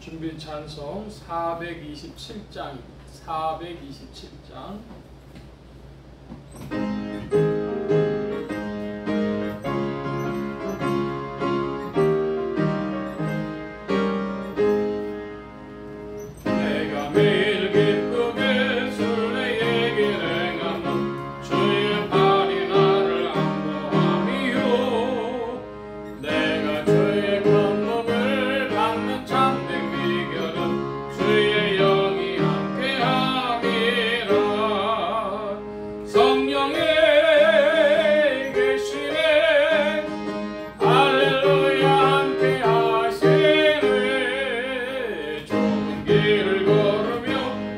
준비 찬송 427장 427장 내가 매일 기쁘게 술래 얘기를 행하면 주의 발이 나를 안보함이요 내가 주의 건목을 받는 참된 비결은 주의 영이 함께함이라 성령의 계시네 할렐루야 함께하시네 좁은 길을 걸으며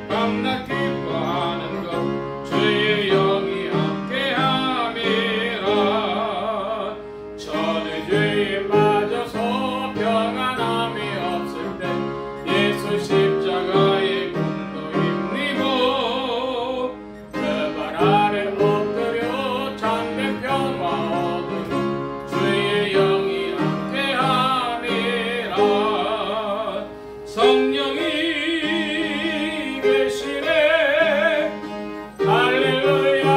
밤낮 기뻐하는 것 주의 영이 함께함이라 저는 죄에 빠져서 평안함이 없을 때 예수 십자가의 분노 힘입어 그 발 아래 엎드려 참된 평화 얻으며 주의 영이 함께함이라 성령이 계시네 할렐루야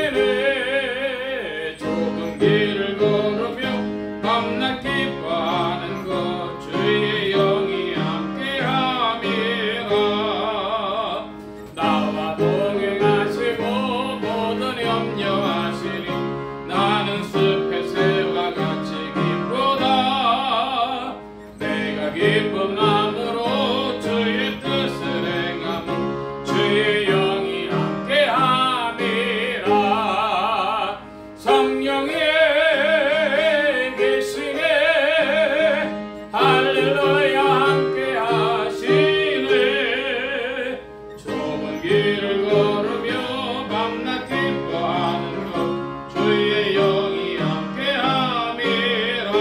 함께하시네 좁은 길을 걸으며 밤낮 기뻐하는 것 주의 영이 함께함이라 나와 동행하시고 모든 염려하시니 나는 숲의 새와 같이 기쁘다 내가 기쁜 마음으로 주의 뜻을 행하면 주의 영이 함께함이라 성령의 계시네 할렐루야 함께하시네 좁은 길을 걸으며 밤낮 기뻐하는 것 주의 영이 함께함이라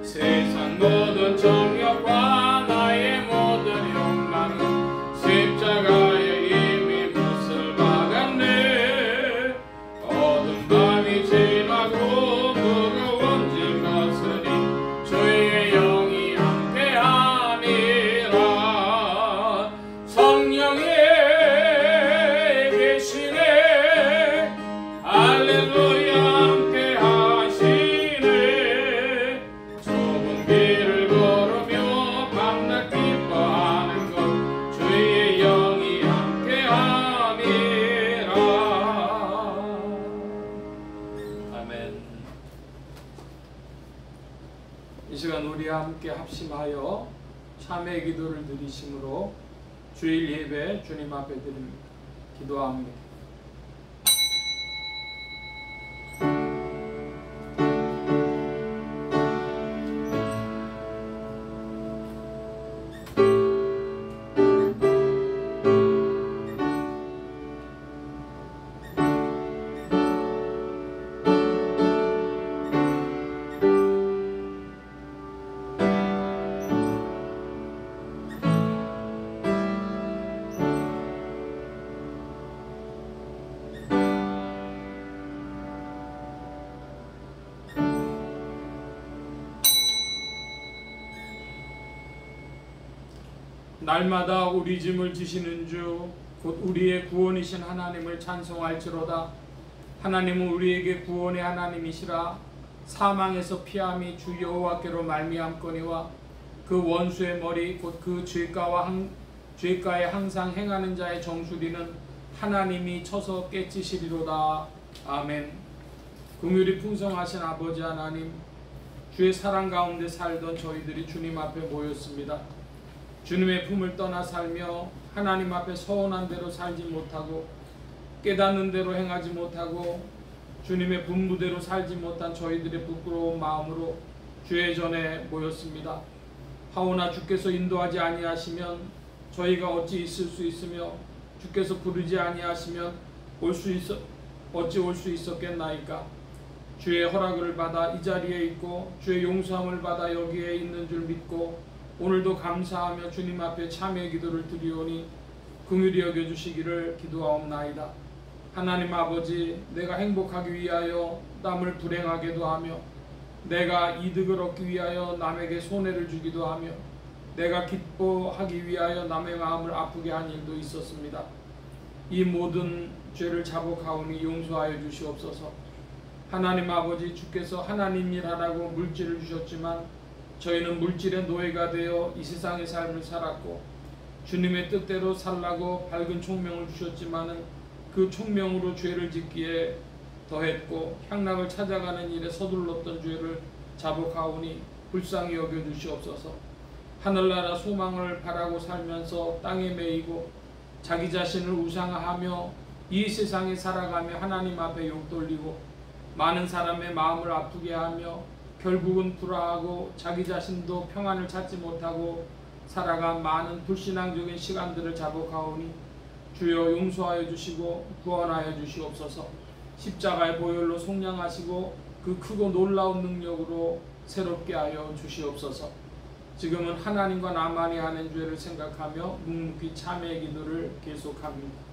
세상 모든 정욕과 나의 모든 욕망은 십자가에 이미 못을 박았네 어두운 밤이 지나고 무거운 짐 벗으니 주의 영이 함께함이라 성령의 계시네 할렐루야 함께하시네 좁은 길을 걸으며 밤낮 기뻐하는 것 주의 영이 함께함이라 아멘. 이 시간 우리 함께 합심하여 참회 기도를 드리심으로 주일 예배 주님 앞에 드립니다. 기도합니다. 날마다 우리 짐을 지시는 주 곧 우리의 구원이신 하나님을 찬송할지로다. 하나님은 우리에게 구원의 하나님이시라. 사망에서 피함이 주 여호와께로 말미암거니와 그 원수의 머리 곧 그 죄가에 항상 행하는 자의 정수리는 하나님이 쳐서 깨치시리로다. 아멘. 긍휼이 풍성하신 아버지 하나님, 주의 사랑 가운데 살던 저희들이 주님 앞에 모였습니다. 주님의 품을 떠나 살며 하나님 앞에 서운한 대로 살지 못하고 깨닫는 대로 행하지 못하고 주님의 분부대로 살지 못한 저희들의 부끄러운 마음으로 주의 전에 모였습니다. 하오나 주께서 인도하지 아니하시면 저희가 어찌 있을 수 있으며 주께서 부르지 아니하시면 어찌 올 수 있었겠나이까. 주의 허락을 받아 이 자리에 있고 주의 용서함을 받아 여기에 있는 줄 믿고 오늘도 감사하며 주님 앞에 참회 기도를 드리오니 긍휼히 여겨주시기를 기도하옵나이다. 하나님 아버지, 내가 행복하기 위하여 남을 불행하게도 하며 내가 이득을 얻기 위하여 남에게 손해를 주기도 하며 내가 기뻐하기 위하여 남의 마음을 아프게 한 일도 있었습니다. 이 모든 죄를 자복하오니 용서하여 주시옵소서. 하나님 아버지, 주께서 하나님 일하라고 물질을 주셨지만 저희는 물질의 노예가 되어 이 세상의 삶을 살았고, 주님의 뜻대로 살라고 밝은 총명을 주셨지만은 그 총명으로 죄를 짓기에 더했고 향락을 찾아가는 일에 서둘렀던 죄를 자복하오니 불쌍히 여겨 주시옵소서. 하늘나라 소망을 바라고 살면서 땅에 매이고 자기 자신을 우상화하며 이 세상에 살아가며 하나님 앞에 욕돌리고 많은 사람의 마음을 아프게 하며 결국은 불화하고 자기 자신도 평안을 찾지 못하고 살아간 많은 불신앙적인 시간들을 자복하오니 주여 용서하여 주시고 구원하여 주시옵소서. 십자가의 보혈로 속량하시고 그 크고 놀라운 능력으로 새롭게 하여 주시옵소서. 지금은 하나님과 나만이 하는 죄를 생각하며 묵묵히 참회의 기도를 계속합니다.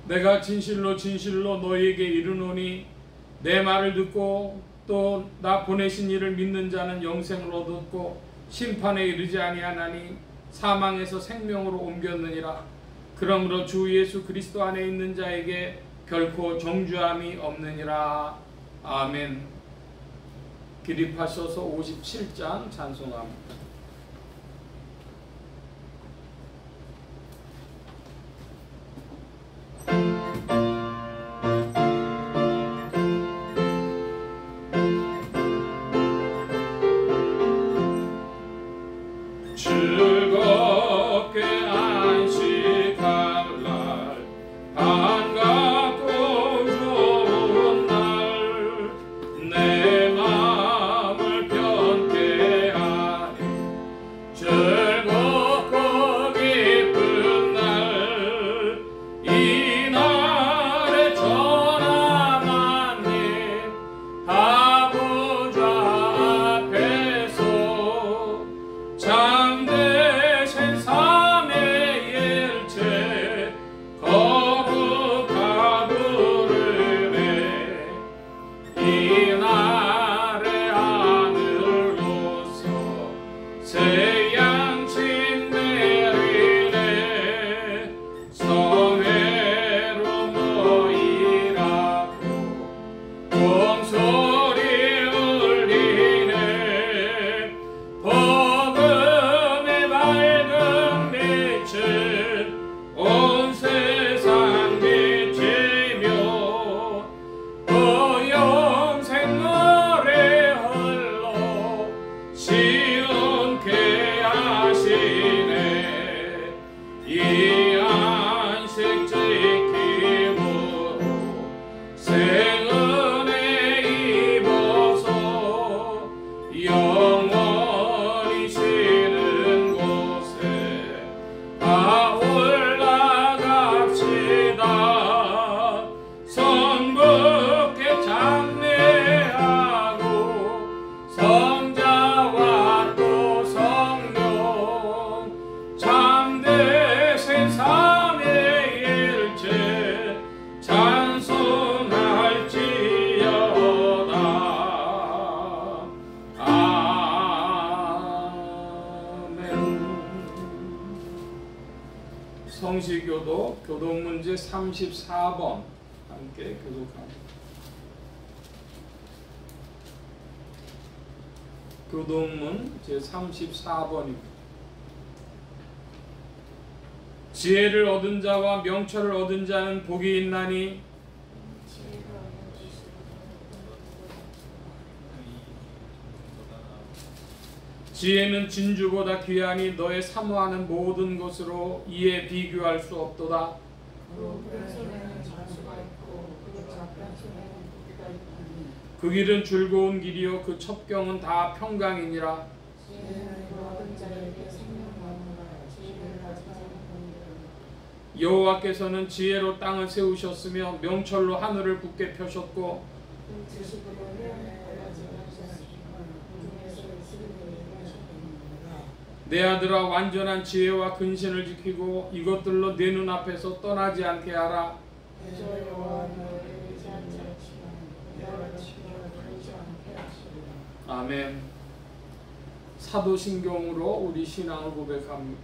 내가 진실로 진실로 너희에게 이르노니 내 말을 듣고 또 나 보내신 이를 믿는 자는 영생을 얻었고 심판에 이르지 아니하나니 사망에서 생명으로 옮겼느니라. 그러므로 주 예수 그리스도 안에 있는 자에게 결코 정죄함이 없느니라. 아멘. 기립하셔서 57장 찬송합니다. 즐겁게 안식할 날, 반갑고 좋은 날, 내 마음을 편케 하니 즐겁고 기쁜 날, 이 날에 전하나님 아버지 앞에서 참되신 삶의 일체 거룩하 부르네. 이 날의 하늘로서 새 양식 내리네. 성회로 모이라고 종소리 울리네. 복음의 밝은 빛은 온 세상 비치며 그 영생 노래 흘러 시원케 하시네. 이 안식 지킴으로 생은혜 입어서 영원히 쉬는 곳에 다 올라갑시다. 성부께 장례하고 성자와 또 성령 참되신 삶의 일체 찬송할지어다. 아멘. 성시교도 교독문제 34번 함께 교독합니다. 교독문 제34번입니다. 지혜를 얻은 자와 명철을 얻은 자는 복이 있나니 지혜는 진주보다 귀하니 너의 사모하는 모든 것으로 이에 비교할 수 없도다. 그 길은 즐거운 길이요 그 첩경은 다 평강이니라. 여호와께서는 지혜로 땅을 세우셨으며 명철로 하늘을 굳게 펴셨고 내 아들아 완전한 지혜와 근신을 지키고 이것들로 내 눈앞에서 떠나지 않게 하라. 아멘. 사도신경으로 우리 신앙을 고백합니다.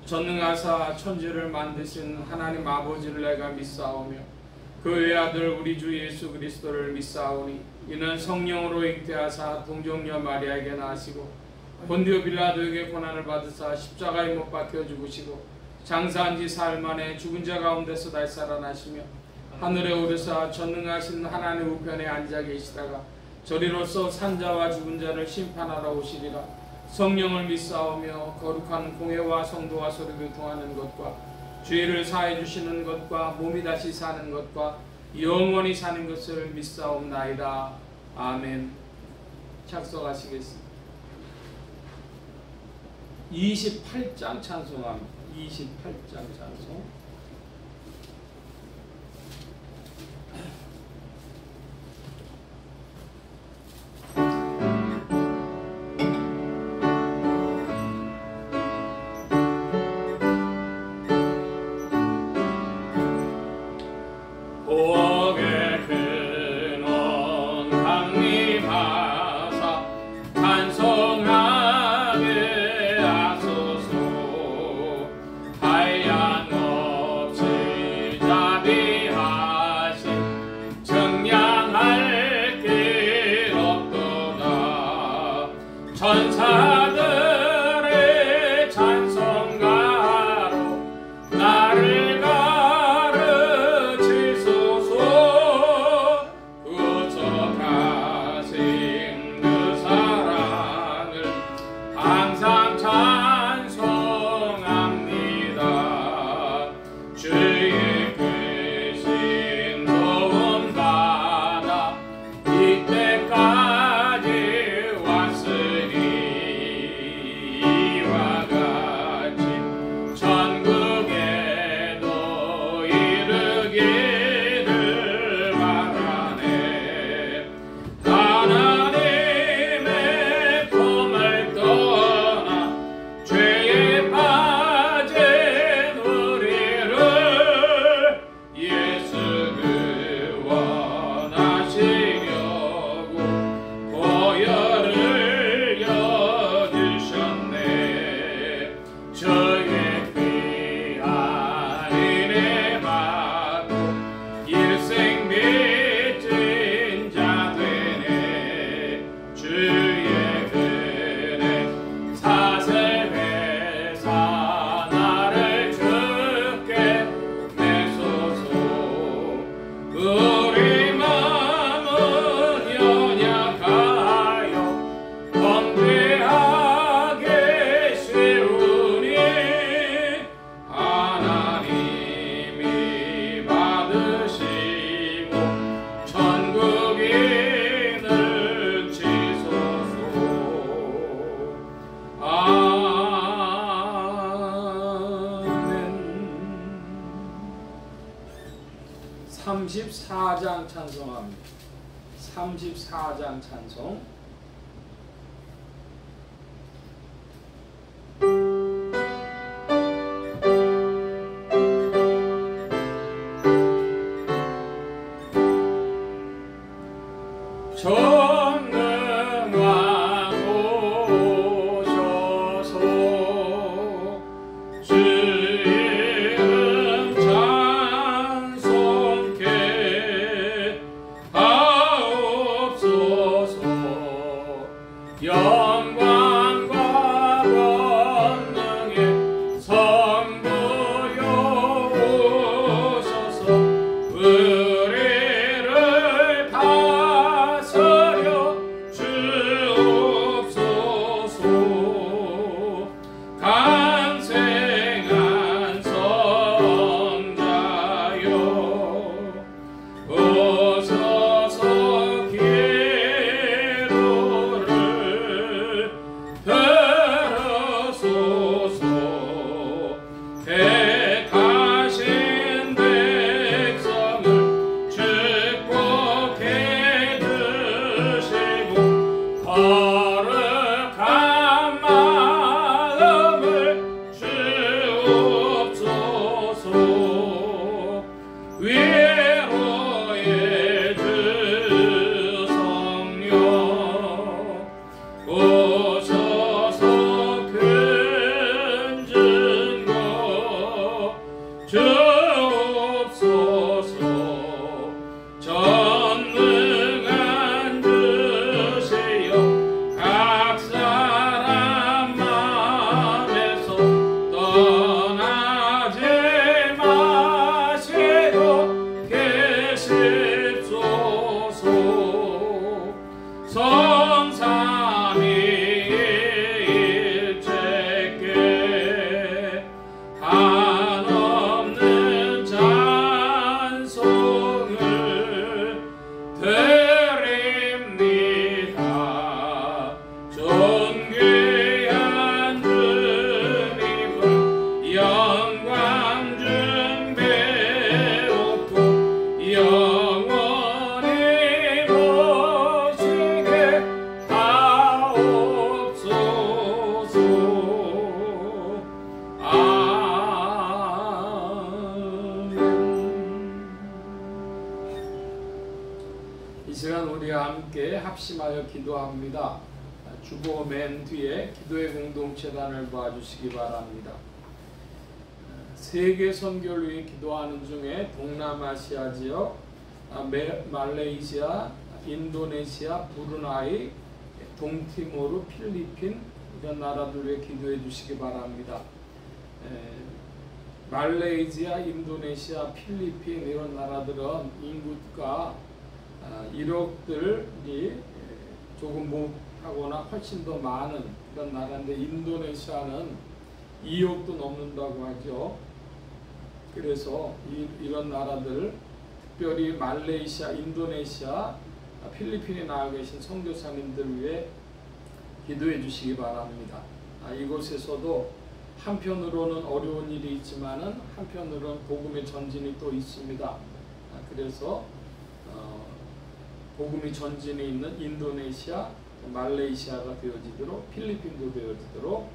전능하사 천지를 만드신 하나님 아버지를 내가 믿사오며 그 외아들 우리 주 예수 그리스도를 믿사오니 이는 성령으로 잉태하사 동정녀 마리아에게 나시고 본디오 빌라도에게 고난을 받으사 십자가에 못 박혀 죽으시고 장사한 지 사흘 만에 죽은 자 가운데서 다시 살아나시며 하늘에 오르사 전능하신 하나님 우편에 앉아 계시다가 저리로서 산자와 죽은 자를 심판하러 오시리라. 성령을 믿사오며 거룩한 공회와 성도와 서로 교통하는 것과 죄를 사해 주시는 것과 몸이 다시 사는 것과 영원히 사는 것을 믿사옵나이다. 아멘. 착석하시겠습니다. 28장 찬송합니다. 28장 찬송. 천사들의 찬송가로 나를 가르치소서. 구속하신 그 사랑을 항상 찬송합니다. 주의 크신 도움 받아 이때까지 이와 같이 천국에도 이르기를 바라네. 하나님의 품을 떠나 죄에 빠진 우리를 예수 구원하시려고 보혈을 저의 귀한 은혜 받고 일생 빚진 자 되네. 주의 은혜 사슬 회사 나를 주께 내소서. 우리 마음은 연약하여 범죄하게 쉬우니 하나님이 받으시고 천국인을 치소서. 아멘. 34장 찬송합니다. 34장 찬송. 전능왕 오셔서 주 이름 찬송케 하옵소서. 영광과 권능의 성부여 오셔서 우리를 다스려 하십소서. 성삼위일체께 한없는 찬송을 드립니다. 존귀한 주님을 영광 준배롭고 영원히 모시게 하옵소서. 아멘. 이 시간 우리 함께 합심하여 기도합니다. 주보 맨 뒤에 기도의 공동체단을 봐주시기 바랍니다. 세계 선교를 위해 기도하는 중에 동남아시아 지역, 말레이시아, 인도네시아, 브루나이, 동티모르, 필리핀 이런 나라들 위해 기도해 주시기 바랍니다. 말레이시아, 인도네시아, 필리핀 이런 나라들은 인구가 1억들이 조금 못하거나 훨씬 더 많은 그런 나라인데 인도네시아는 2억도 넘는다고 하죠. 그래서 이런 나라들, 특별히 말레이시아, 인도네시아, 필리핀에 나와 계신 선교사님들 위해 기도해 주시기 바랍니다. 이곳에서도 한편으로는 어려운 일이 있지만은 한편으로는 복음의 전진이 또 있습니다. 그래서 복음의 전진이 있는 인도네시아, 말레이시아가 되어지도록, 필리핀도 되어지도록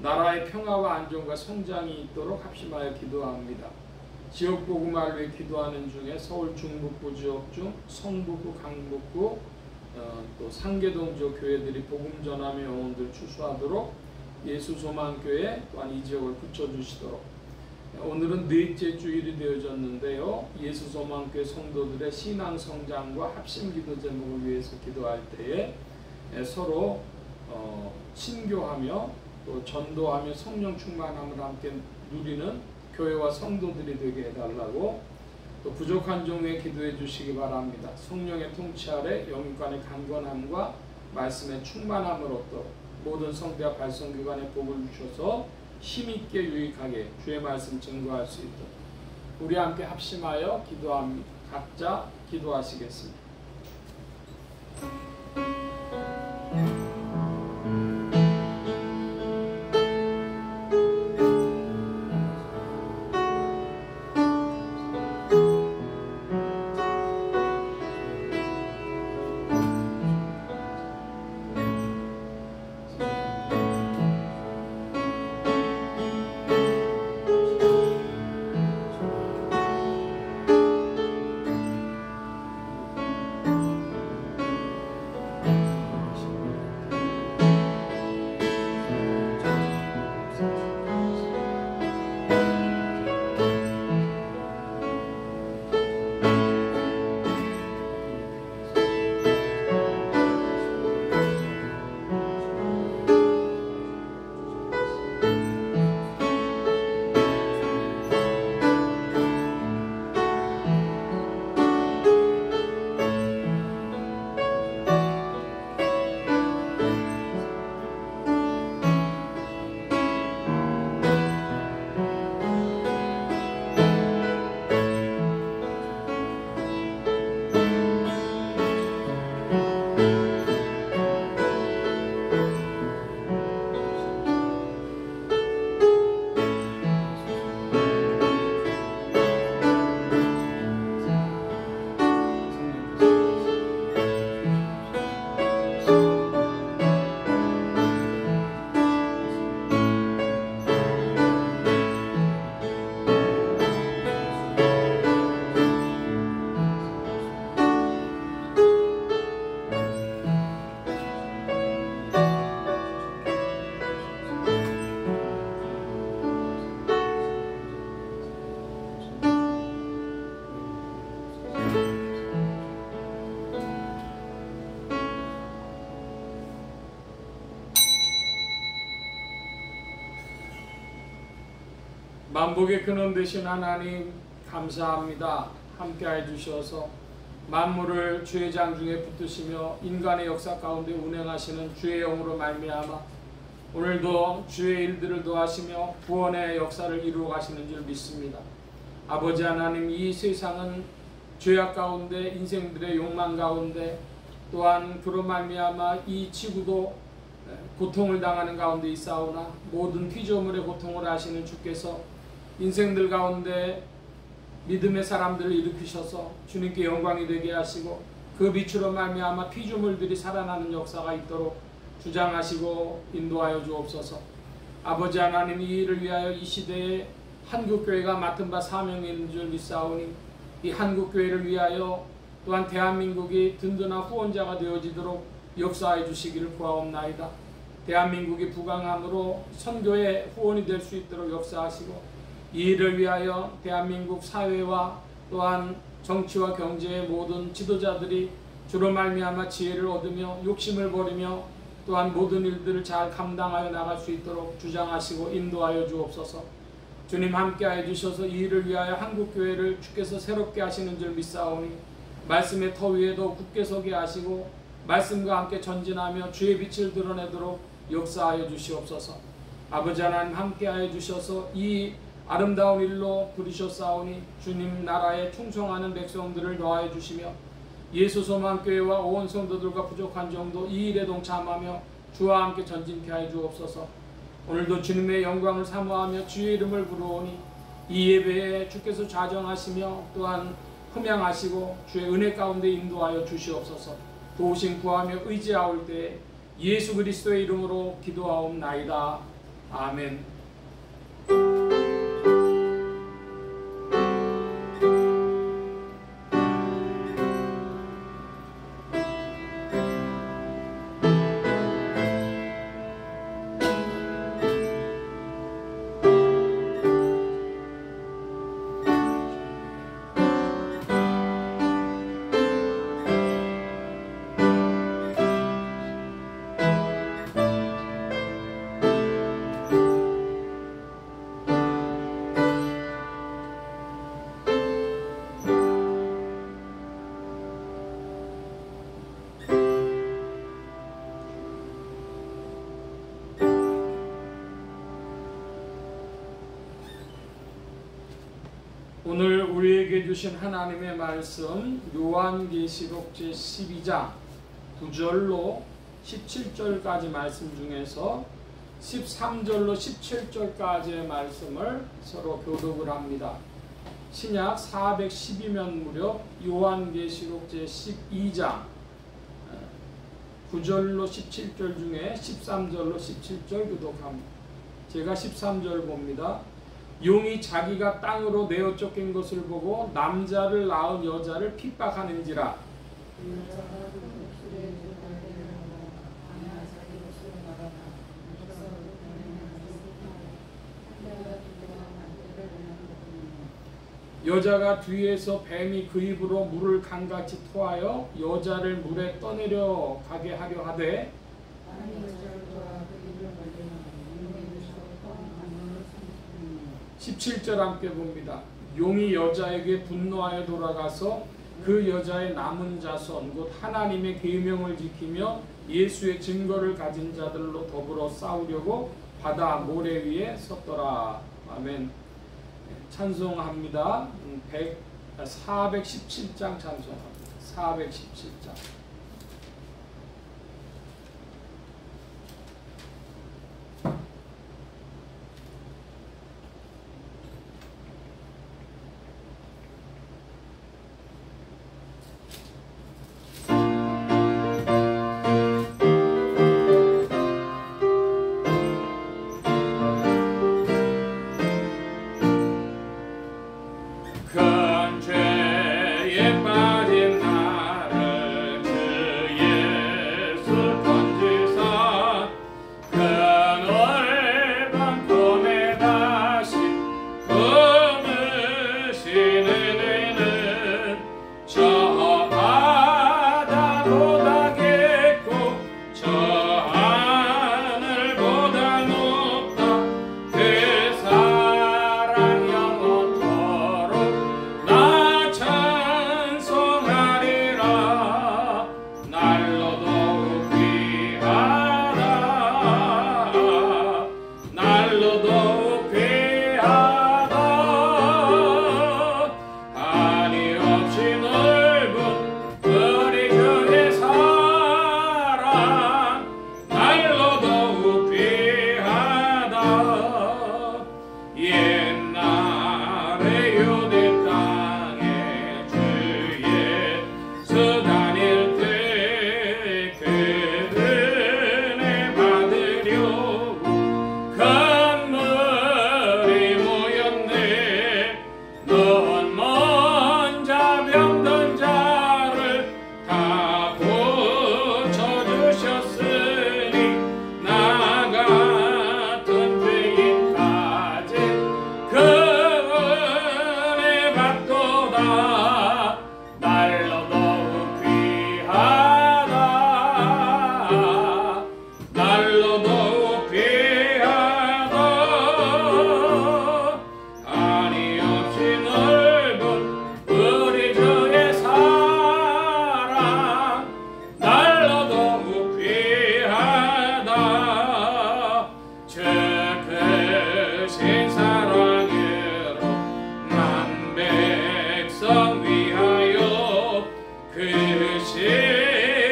나라의 평화와 안정과 성장이 있도록 합심하여 기도합니다. 지역 복음화를 위해 기도하는 중에 서울 중북부 지역 중 성북구, 강북구, 또 상계동 지역 교회들이 복음 전함의 영혼들 추수하도록 예수소망교회 또한 이 지역을 붙여주시도록. 오늘은 넷째 주일이 되어졌는데요. 예수소망교회 성도들의 신앙 성장과 합심 기도 제목을 위해서 기도할 때에 서로 친교하며 또 전도하며 성령 충만함을 함께 누리는 교회와 성도들이 되게 해달라고, 또 부족한 종에 기도해 주시기 바랍니다. 성령의 통치 아래 영육간의 강건함과 말씀의 충만함을 얻도록 모든 성대와 발성기관에 복을 주셔서 힘있게 유익하게 주의 말씀 증거할 수 있도록 우리 함께 합심하여 기도합니다. 각자 기도하시겠습니다. 만복의 근원 되신 하나님 감사합니다. 함께하여 주셔서 만물을 주의 장중에 붙드시며 인간의 역사 가운데 운행하시는 주의 영으로 말미암아 오늘도 주의 일들을 도하시며 구원의 역사를 이루어 가시는 줄 믿습니다. 아버지 하나님, 이 세상은 죄악 가운데 인생들의 욕망 가운데 또한 그로 말미암아 이 지구도 고통을 당하는 가운데 있사오나 모든 피조물의 고통을 아시는 주께서 인생들 가운데 믿음의 사람들을 일으키셔서 주님께 영광이 되게 하시고 그 빛으로 말미암아 피조물들이 살아나는 역사가 있도록 주장하시고 인도하여 주옵소서. 아버지 하나님, 이 일을 위하여 이 시대에 한국교회가 맡은 바 사명이 있는 줄 믿사오니 이 한국교회를 위하여 또한 대한민국이 든든한 후원자가 되어지도록 역사해 주시기를 구하옵나이다. 대한민국이 부강함으로 선교의 후원이 될 수 있도록 역사하시고 이 일을 위하여 대한민국 사회와 또한 정치와 경제의 모든 지도자들이 주로 말미암아 지혜를 얻으며 욕심을 버리며 또한 모든 일들을 잘 감당하여 나갈 수 있도록 주장하시고 인도하여 주옵소서. 주님 함께하여 주셔서 이 일을 위하여 한국교회를 주께서 새롭게 하시는 줄 믿사오니 말씀의 터 위에도 굳게 서게 하시고 말씀과 함께 전진하며 주의 빛을 드러내도록 역사하여 주시옵소서. 아버지 하나님, 함께하여 주셔서 이 아름다운 일로 부르셨사오니 주님 나라에 충성하는 백성들을 더하여 주시며 예수소망교회와 온 성도들과 부족한 정도 이 일에 동참하며 주와 함께 전진케 하여 주옵소서. 오늘도 주님의 영광을 사모하며 주의 이름을 부르오니 이 예배에 주께서 좌정하시며 또한 흠양하시고 주의 은혜 가운데 인도하여 주시옵소서. 도우심 구하며 의지하올 때 예수 그리스도의 이름으로 기도하옵나이다. 아멘. 오늘 우리에게 주신 하나님의 말씀 요한계시록 제12장 9절로 17절까지 말씀 중에서 13절로 17절까지의 말씀을 서로 교독을 합니다. 신약 412면 무렵 요한계시록 제12장 9절로 17절 중에 13절로 17절 교독합니다. 제가 13절 봅니다. 용이 자기가 땅으로 내어 쫓긴 것을 보고 남자를 낳은 여자를 핍박하는지라. 여자가 뒤에서 뱀이 그 입으로 물을 강같이 토하여 여자를 물에 떠내려 가게 하려 하되 17절 함께 봅니다. 용이 여자에게 분노하여 돌아가서 그 여자의 남은 자손 곧 하나님의 계명을 지키며 예수의 증거를 가진 자들로 더불어 싸우려고 바다 모래 위에 섰더라. 아멘. 찬송합니다. 417장 찬송합니다. 417장. 그 사랑 영원토록 나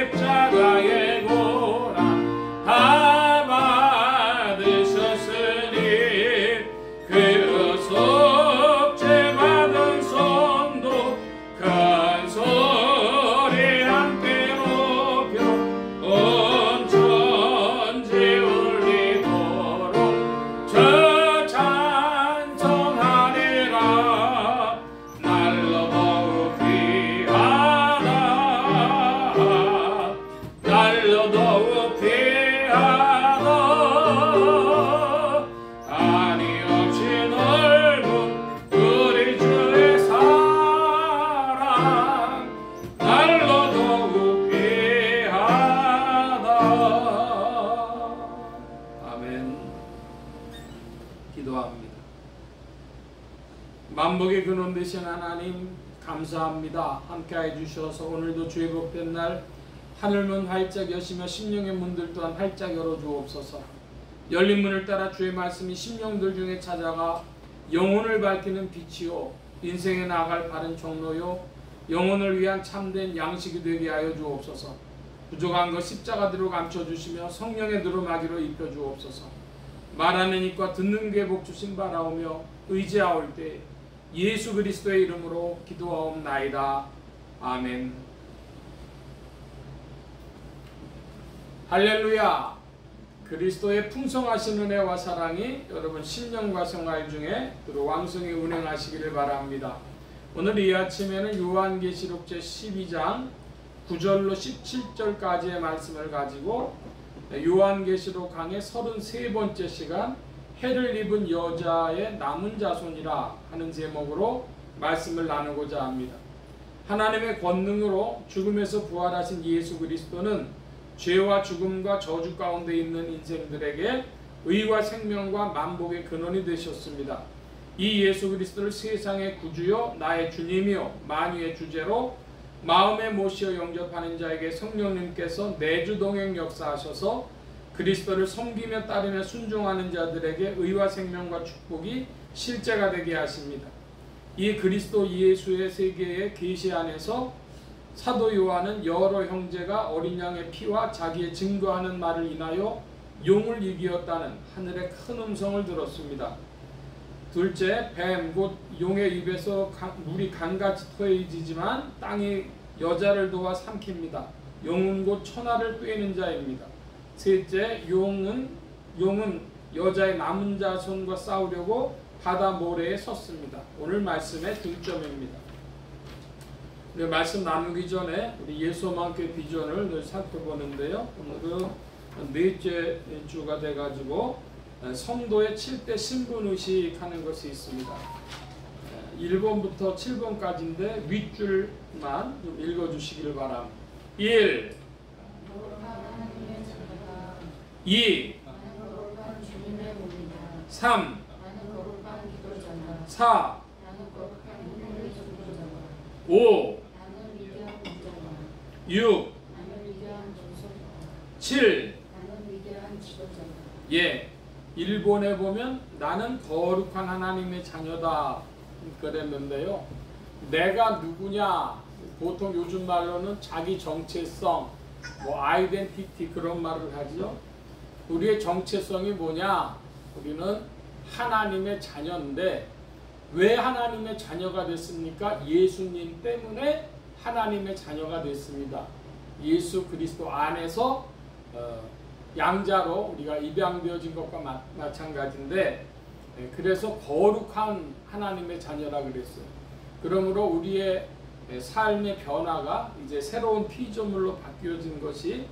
십자가의 고난 다 받으셨으니 그 속죄받은 손도 큰 소리 함께 높여 온 천지 울리도록 저 찬송하리라. 날로 더욱 귀하다, 날로 더욱 귀하다. 한이 없이 넓은 우리 주의 사랑, 날로 더욱 귀하다. 아멘. 기도합니다. 만복의 근원 되신 하나님 감사합니다. 함께해 주셔서 오늘도 주의 복된 날 하늘문 활짝 여시며 심령의 문들 또한 활짝 열어주옵소서. 열린 문을 따라 주의 말씀이 심령들 중에 찾아가 영혼을 밝히는 빛이요 인생에 나아갈 바른 종로요 영혼을 위한 참된 양식이 되게 하여 주옵소서. 부족한 것 십자가대로 감춰주시며 성령의 두루마기로 입혀주옵소서. 말하는 입과 듣는 귀에 복 주신 바라오며 의지하올 때 예수 그리스도의 이름으로 기도하옵나이다. 아멘. 할렐루야. 그리스도의 풍성하신 은혜와 사랑이 여러분 심령과 생활 중에 왕성히 운행하시기를 바랍니다. 오늘 이 아침에는 요한계시록 제12장 9절로 17절까지의 말씀을 가지고 요한계시록 강의 33번째 시간 해를 입은 여자의 남은 자손이라 하는 제목으로 말씀을 나누고자 합니다. 하나님의 권능으로 죽음에서 부활하신 예수 그리스도는 죄와 죽음과 저주 가운데 있는 인생들에게 의와 생명과 만복의 근원이 되셨습니다. 이 예수 그리스도를 세상의 구주요 나의 주님이요 만유의 주제로 마음에 모시어 영접하는 자에게 성령님께서 내주동행 역사하셔서 그리스도를 섬기며 따르며 순종하는 자들에게 의와 생명과 축복이 실제가 되게 하십니다. 이 그리스도 예수의 세계의 계시 안에서 사도 요한은 여러 형제가 어린 양의 피와 자기의 증거하는 말을 인하여 용을 이기었다는 하늘의 큰 음성을 들었습니다. 둘째, 뱀 곧 용의 입에서 물이 강같이 토해지지만 땅이 여자를 도와 삼킵니다. 용은 곧 천하를 꿰는 자입니다. 셋째, 용은 여자의 남은 자손과 싸우려고 바다 모래에 섰습니다. 오늘 말씀의 중점입니다. 말씀 나누기 전에 우리 예수만교회 비전을 늘 살펴보는데요. 오늘은 넷째 주가 돼가지고 성도의 7대 신분의식 하는 것이 있습니다. 1번부터 7번까지인데 윗줄만 좀 읽어주시기를 바랍니다. 1, 2, 3, 4, 5, 6, 7. 예, 일본에 보면 나는 거룩한 하나님의 자녀다 그랬는데요. 내가 누구냐? 보통 요즘 말로는 자기 정체성, 뭐 아이덴티티 그런 말을 하죠. 우리의 정체성이 뭐냐? 우리는 하나님의 자녀인데 왜 하나님의 자녀가 됐습니까? 예수님 때문에 하나님의 자녀가 됐습니다. 예수 그리스도 안에서 양자로 우리가 입양되어진 것과 마찬가지인데 그래서 거룩한 하나님의 자녀라 그랬어요. 그러므로 우리의 삶의 변화가 이제 새로운 피조물로 바뀌어진 것이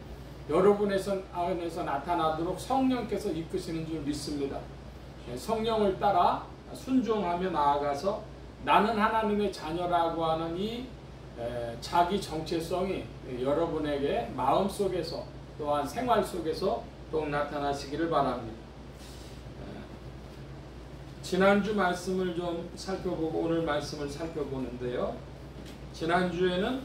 여러분의 안에서 나타나도록 성령께서 이끄시는 줄 믿습니다. 성령을 따라 순종하며 나아가서 나는 하나님의 자녀라고 하는 이 자기 정체성이 여러분에게 마음속에서 또한 생활 속에서 또 나타나시기를 바랍니다. 지난주 말씀을 좀 살펴보고 오늘 말씀을 살펴보는데요. 지난주에는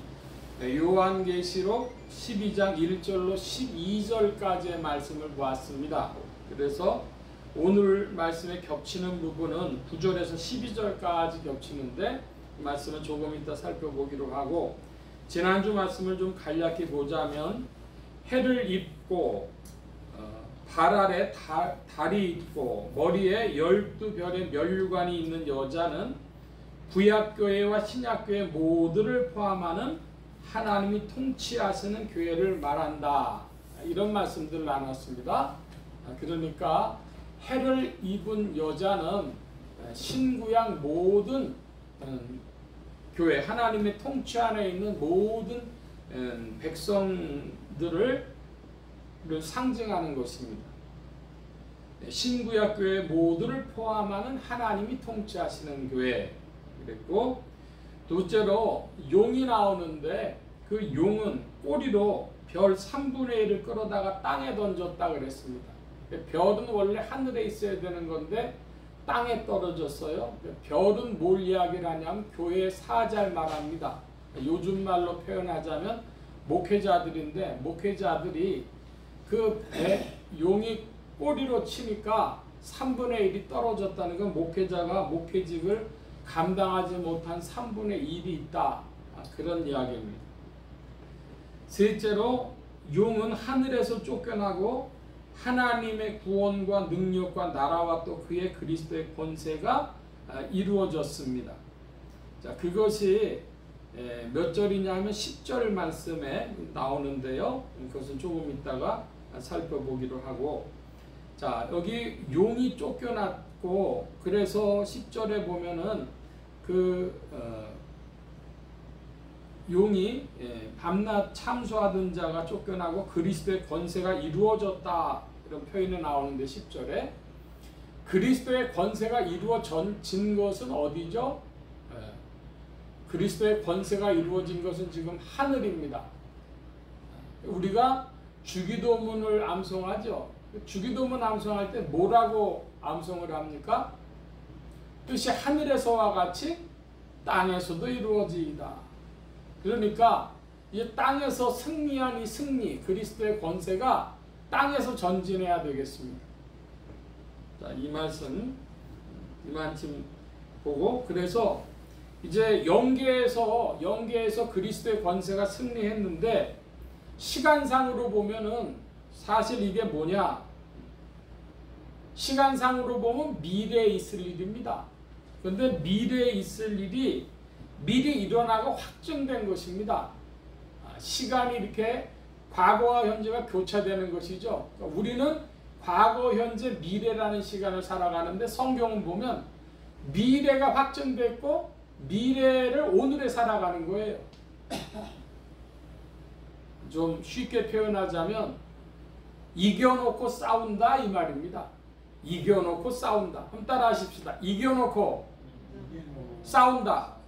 요한계시록 12장 1절로 12절까지의 말씀을 보았습니다. 그래서 오늘 말씀에 겹치는 부분은 9절에서 12절까지 겹치는데 그 말씀은 조금 이따 살펴보기로 하고 지난주 말씀을 좀 간략히 보자면 해를 입고 발 아래 달이 있고 머리에 12별의 면류관이 있는 여자는 구약교회와 신약교회 모두를 포함하는 하나님이 통치하시는 교회를 말한다. 이런 말씀들을 나눴습니다. 그러니까 해를 입은 여자는 신구약 모든 교회, 하나님의 통치 안에 있는 모든 백성들을 상징하는 것입니다. 신구약 교회 모두를 포함하는 하나님이 통치하시는 교회. 그랬고, 둘째로 용이 나오는데 그 용은 꼬리로 별 3분의 1을 끌어다가 땅에 던졌다 그랬습니다. 별은 원래 하늘에 있어야 되는 건데 땅에 떨어졌어요. 별은 뭘 이야기를 하냐면 교회의 사자를 말합니다. 요즘 말로 표현하자면 목회자들인데, 목회자들이 그 용이 꼬리로 치니까 3분의 1이 떨어졌다는 건 목회자가 목회직을 감당하지 못한 3분의 1이 있다. 그런 이야기입니다. 셋째로 용은 하늘에서 쫓겨나고 하나님의 구원과 능력과 나라와 또 그의 그리스도의 권세가 이루어졌습니다. 자, 그것이 몇 절이냐면 10절 말씀에 나오는데요. 그것은 조금 이따가 살펴보기로 하고, 자, 여기 용이 쫓겨났고, 그래서 10절에 보면은 용이 밤낮 참수하던 자가 쫓겨나고 그리스도의 권세가 이루어졌다, 이런 표현이 나오는데 10절에 그리스도의 권세가 이루어진 것은 어디죠? 그리스도의 권세가 이루어진 것은 지금 하늘입니다. 우리가 주기도문을 암송하죠. 주기도문 암송할 때 뭐라고 암송을 합니까? 뜻이 하늘에서와 같이 땅에서도 이루어지이다. 그러니까 이 땅에서 승리한 이 승리, 그리스도의 권세가 땅에서 전진해야 되겠습니다. 자, 이 말씀 이만큼 보고, 그래서 이제 영계에서 그리스도의 권세가 승리했는데, 시간상으로 보면은 사실 이게 뭐냐? 시간상으로 보면 미래에 있을 일입니다. 그런데 미래에 있을 일이 미리 일어나고 확정된 것입니다. 시간이 이렇게 과거와 현재가 교차되는 것이죠. 그러니까 우리는 과거, 현재, 미래라는 시간을 살아가는데 성경은 보면 미래가 확정됐고 미래를 오늘에 살아가는 거예요. 좀 쉽게 표현하자면 이겨놓고 싸운다, 이 말입니다. 이겨놓고 싸운다. 한번 따라 하십시다. 이겨놓고 싸운다.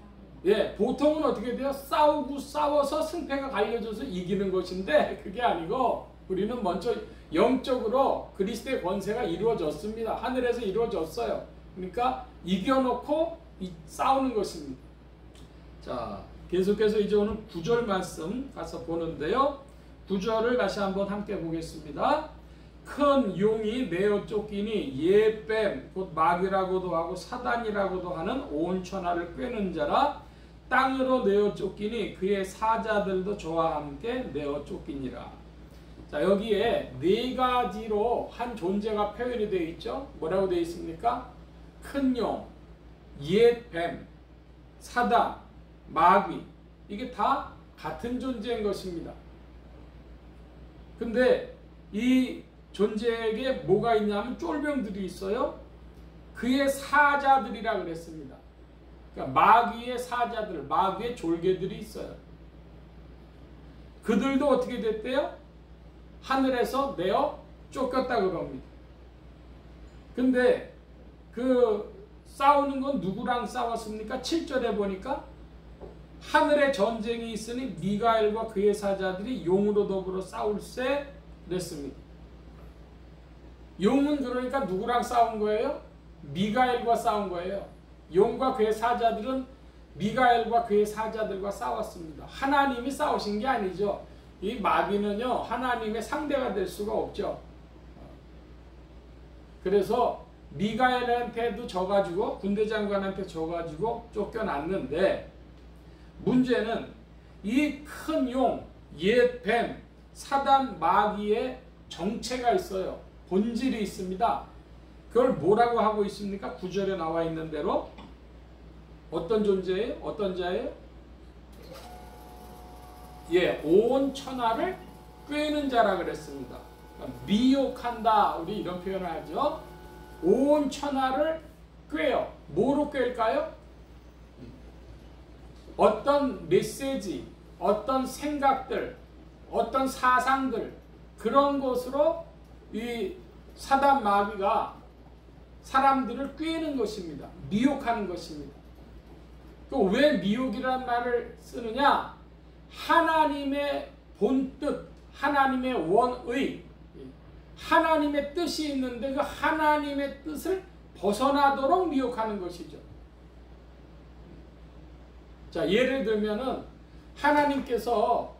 예, 보통은 어떻게 돼요? 싸우고 싸워서 승패가 갈려져서 이기는 것인데, 그게 아니고 우리는 먼저 영적으로 그리스도의 권세가 이루어졌습니다. 하늘에서 이루어졌어요. 그러니까 이겨놓고 싸우는 것입니다. 자, 계속해서 이제 오늘 9절 말씀 가서 보는데요. 9절을 다시 한번 함께 보겠습니다. 큰 용이 내어 쫓기니 예뱀, 곧 마귀라고도 하고 사단이라고도 하는 온 천하를 꿰는 자라. 땅으로 내어 쫓기니 그의 사자들도 저와 함께 내어 쫓기니라. 자, 여기에 네 가지로 한 존재가 표현이 되어 있죠. 뭐라고 되어 있습니까? 큰 용, 옛 뱀, 사단, 마귀, 이게 다 같은 존재인 것입니다. 근데 이 존재에게 뭐가 있냐면 쫄병들이 있어요. 그의 사자들이라 그랬습니다. 그러니까 마귀의 사자들, 마귀의 졸개들이 있어요. 그들도 어떻게 됐대요? 하늘에서 내어 쫓겼다 그럽니다. 근데 그 싸우는 건 누구랑 싸웠습니까? 7절에 보니까 하늘에 전쟁이 있으니 미가엘과 그의 사자들이 용으로 더불어 싸울세 그랬습니다. 용은 그러니까 누구랑 싸운 거예요? 미가엘과 싸운 거예요. 용과 그의 사자들은 미가엘과 그의 사자들과 싸웠습니다. 하나님이 싸우신 게 아니죠. 이 마귀는요, 하나님의 상대가 될 수가 없죠. 그래서 미가엘한테도 져가지고 군대 장관한테 져가지고 쫓겨났는데, 문제는 이 큰 용, 옛 뱀, 사단 마귀의 정체가 있어요. 본질이 있습니다. 그걸 뭐라고 하고 있습니까? 9절에 나와 있는 대로 어떤 존재예요? 어떤 자예요? 예, 온 천하를 꿰는 자라 그랬습니다. 미혹한다, 우리 이런 표현을 하죠. 온 천하를 꿰요. 뭐로 꿰일까요? 어떤 메시지, 어떤 생각들, 어떤 사상들, 그런 것으로 이 사단 마귀가 사람들을 꿰는 것입니다. 미혹하는 것입니다. 왜 미혹이라는 말을 쓰느냐? 하나님의 본뜻, 하나님의 원의, 하나님의 뜻이 있는데 그 하나님의 뜻을 벗어나도록 미혹하는 것이죠. 자, 예를 들면은 하나님께서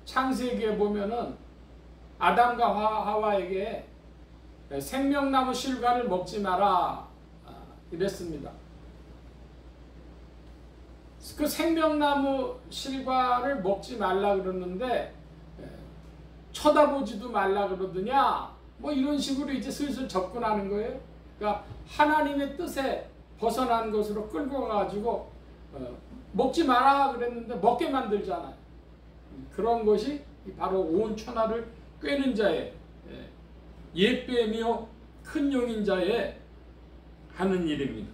창세기에 보면은 아담과 하와에게 생명나무 실과를 먹지 마라 이랬습니다. 그 생명나무 실과를 먹지 말라 그러는데 쳐다보지도 말라 그러더냐, 뭐 이런 식으로 이제 슬슬 접근하는 거예요. 그러니까 하나님의 뜻에 벗어난 것으로 끌고 가가지고 먹지 마라 그랬는데 먹게 만들잖아요. 그런 것이 바로 온 천하를 꿰는 자의, 옛뱀이요 큰 용인 자의 하는 일입니다.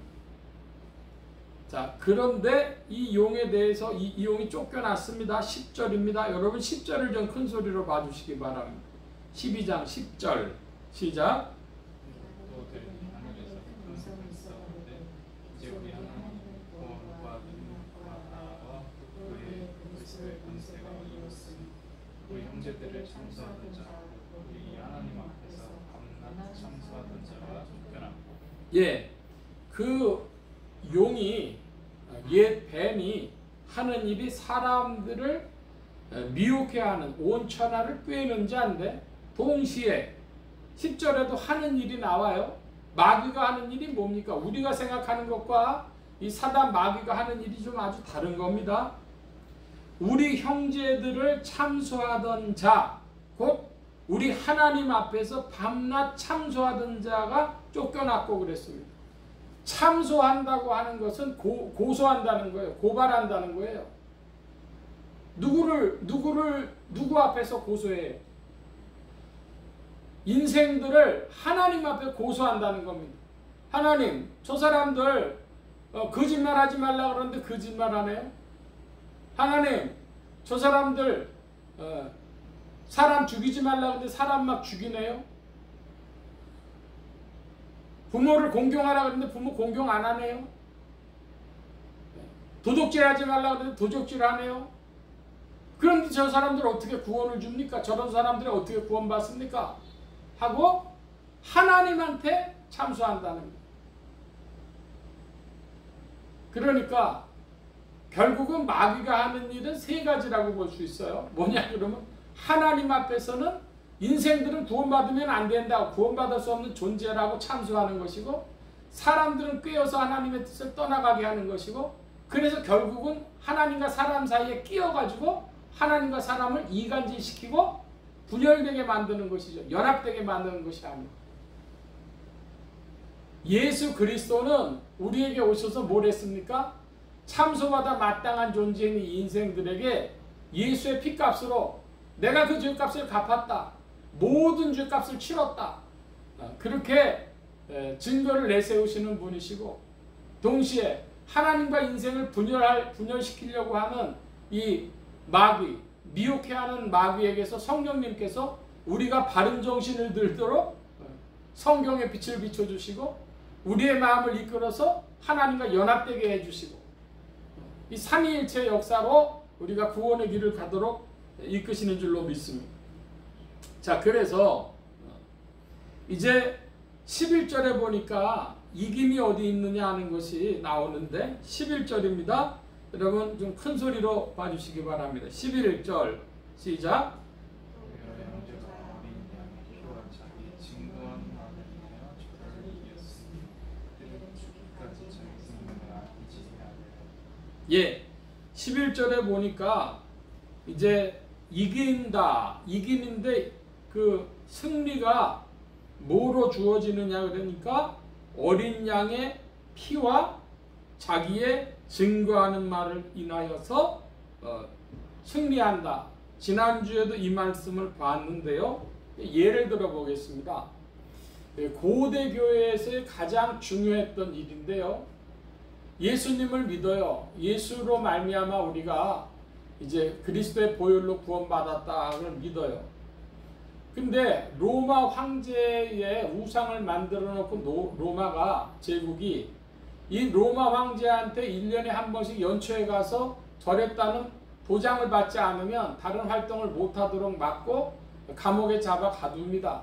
자, 그런데 이 용에 대해서 이 용이 쫓겨났습니다. 10절입니다. 여러분 10절을 좀 큰 소리로 봐주시기 바랍니다. 12장 10절 시작. 우리 형제들을 참수하던 자, 우리 하나님 앞에서 밤낮 참수하던 자가 쫓겨났고. 예, 그 용이, 옛 뱀이 하는 일이 사람들을 미혹해하는, 온 천하를 꿰는 자인데 동시에 10절에도 하는 일이 나와요. 마귀가 하는 일이 뭡니까? 우리가 생각하는 것과 이 사단 마귀가 하는 일이 좀 아주 다른 겁니다. 우리 형제들을 참수하던 자, 곧 우리 하나님 앞에서 밤낮 참수하던 자가 쫓겨났고 그랬습니다. 참소한다고 하는 것은 고소한다는 거예요. 고발한다는 거예요. 누구 앞에서 고소해요? 인생들을 하나님 앞에 고소한다는 겁니다. 하나님, 저 사람들 거짓말하지 말라 그러는데 거짓말하네요. 하나님, 저 사람들 사람 죽이지 말라 그러는데 사람 막 죽이네요. 부모를 공경하라 그러는데 부모 공경 안 하네요. 도적질 하지 말라 그러는데 도적질 하네요. 그런데 저 사람들 어떻게 구원을 줍니까? 저런 사람들이 어떻게 구원받습니까? 하고 하나님한테 참소한다는 거예요. 그러니까 결국은 마귀가 하는 일은 세 가지라고 볼 수 있어요. 뭐냐 그러면 하나님 앞에서는 인생들은 구원받으면 안 된다고, 구원받을 수 없는 존재라고 참소하는 것이고, 사람들은 꿰어서 하나님의 뜻을 떠나가게 하는 것이고, 그래서 결국은 하나님과 사람 사이에 끼어가지고 하나님과 사람을 이간질시키고 분열되게 만드는 것이죠. 연합되게 만드는 것이 아닙니다. 예수 그리스도는 우리에게 오셔서 뭘 했습니까? 참소받아 마땅한 존재인 이 인생들에게 예수의 피값으로 내가 그 죄값을 갚았다. 모든 죄값을 치렀다. 그렇게 증거를 내세우시는 분이시고, 동시에 하나님과 인생을 분열시키려고 하는 이 마귀, 미혹해하는 마귀에게서 성령님께서 우리가 바른 정신을 들도록 성경의 빛을 비춰주시고 우리의 마음을 이끌어서 하나님과 연합되게 해주시고, 이 삼위일체 역사로 우리가 구원의 길을 가도록 이끄시는 줄로 믿습니다. 자, 그래서 이제 11절에 보니까 이김이 어디 있느냐 하는 것이 나오는데 11절입니다. 여러분 좀 큰 소리로 봐주시기 바랍니다. 11절 시작. 예, 11절에 보니까 이제 이기는데 그 승리가 뭐로 주어지느냐 그러니까 어린 양의 피와 자기의 증거하는 말을 인하여서 승리한다. 지난주에도 이 말씀을 봤는데요. 예를 들어 보겠습니다. 고대 교회에서의 가장 중요했던 일인데요. 예수님을 믿어요. 예수로 말미암아 우리가 이제 그리스도의 보혈로 구원받았다를 믿어요. 근데 로마 황제의 우상을 만들어 놓고 로마가 제국이 이 로마 황제한테 1년에 한 번씩 연초에 가서 절했다는 도장을 받지 않으면 다른 활동을 못하도록 막고 감옥에 잡아 가둡니다.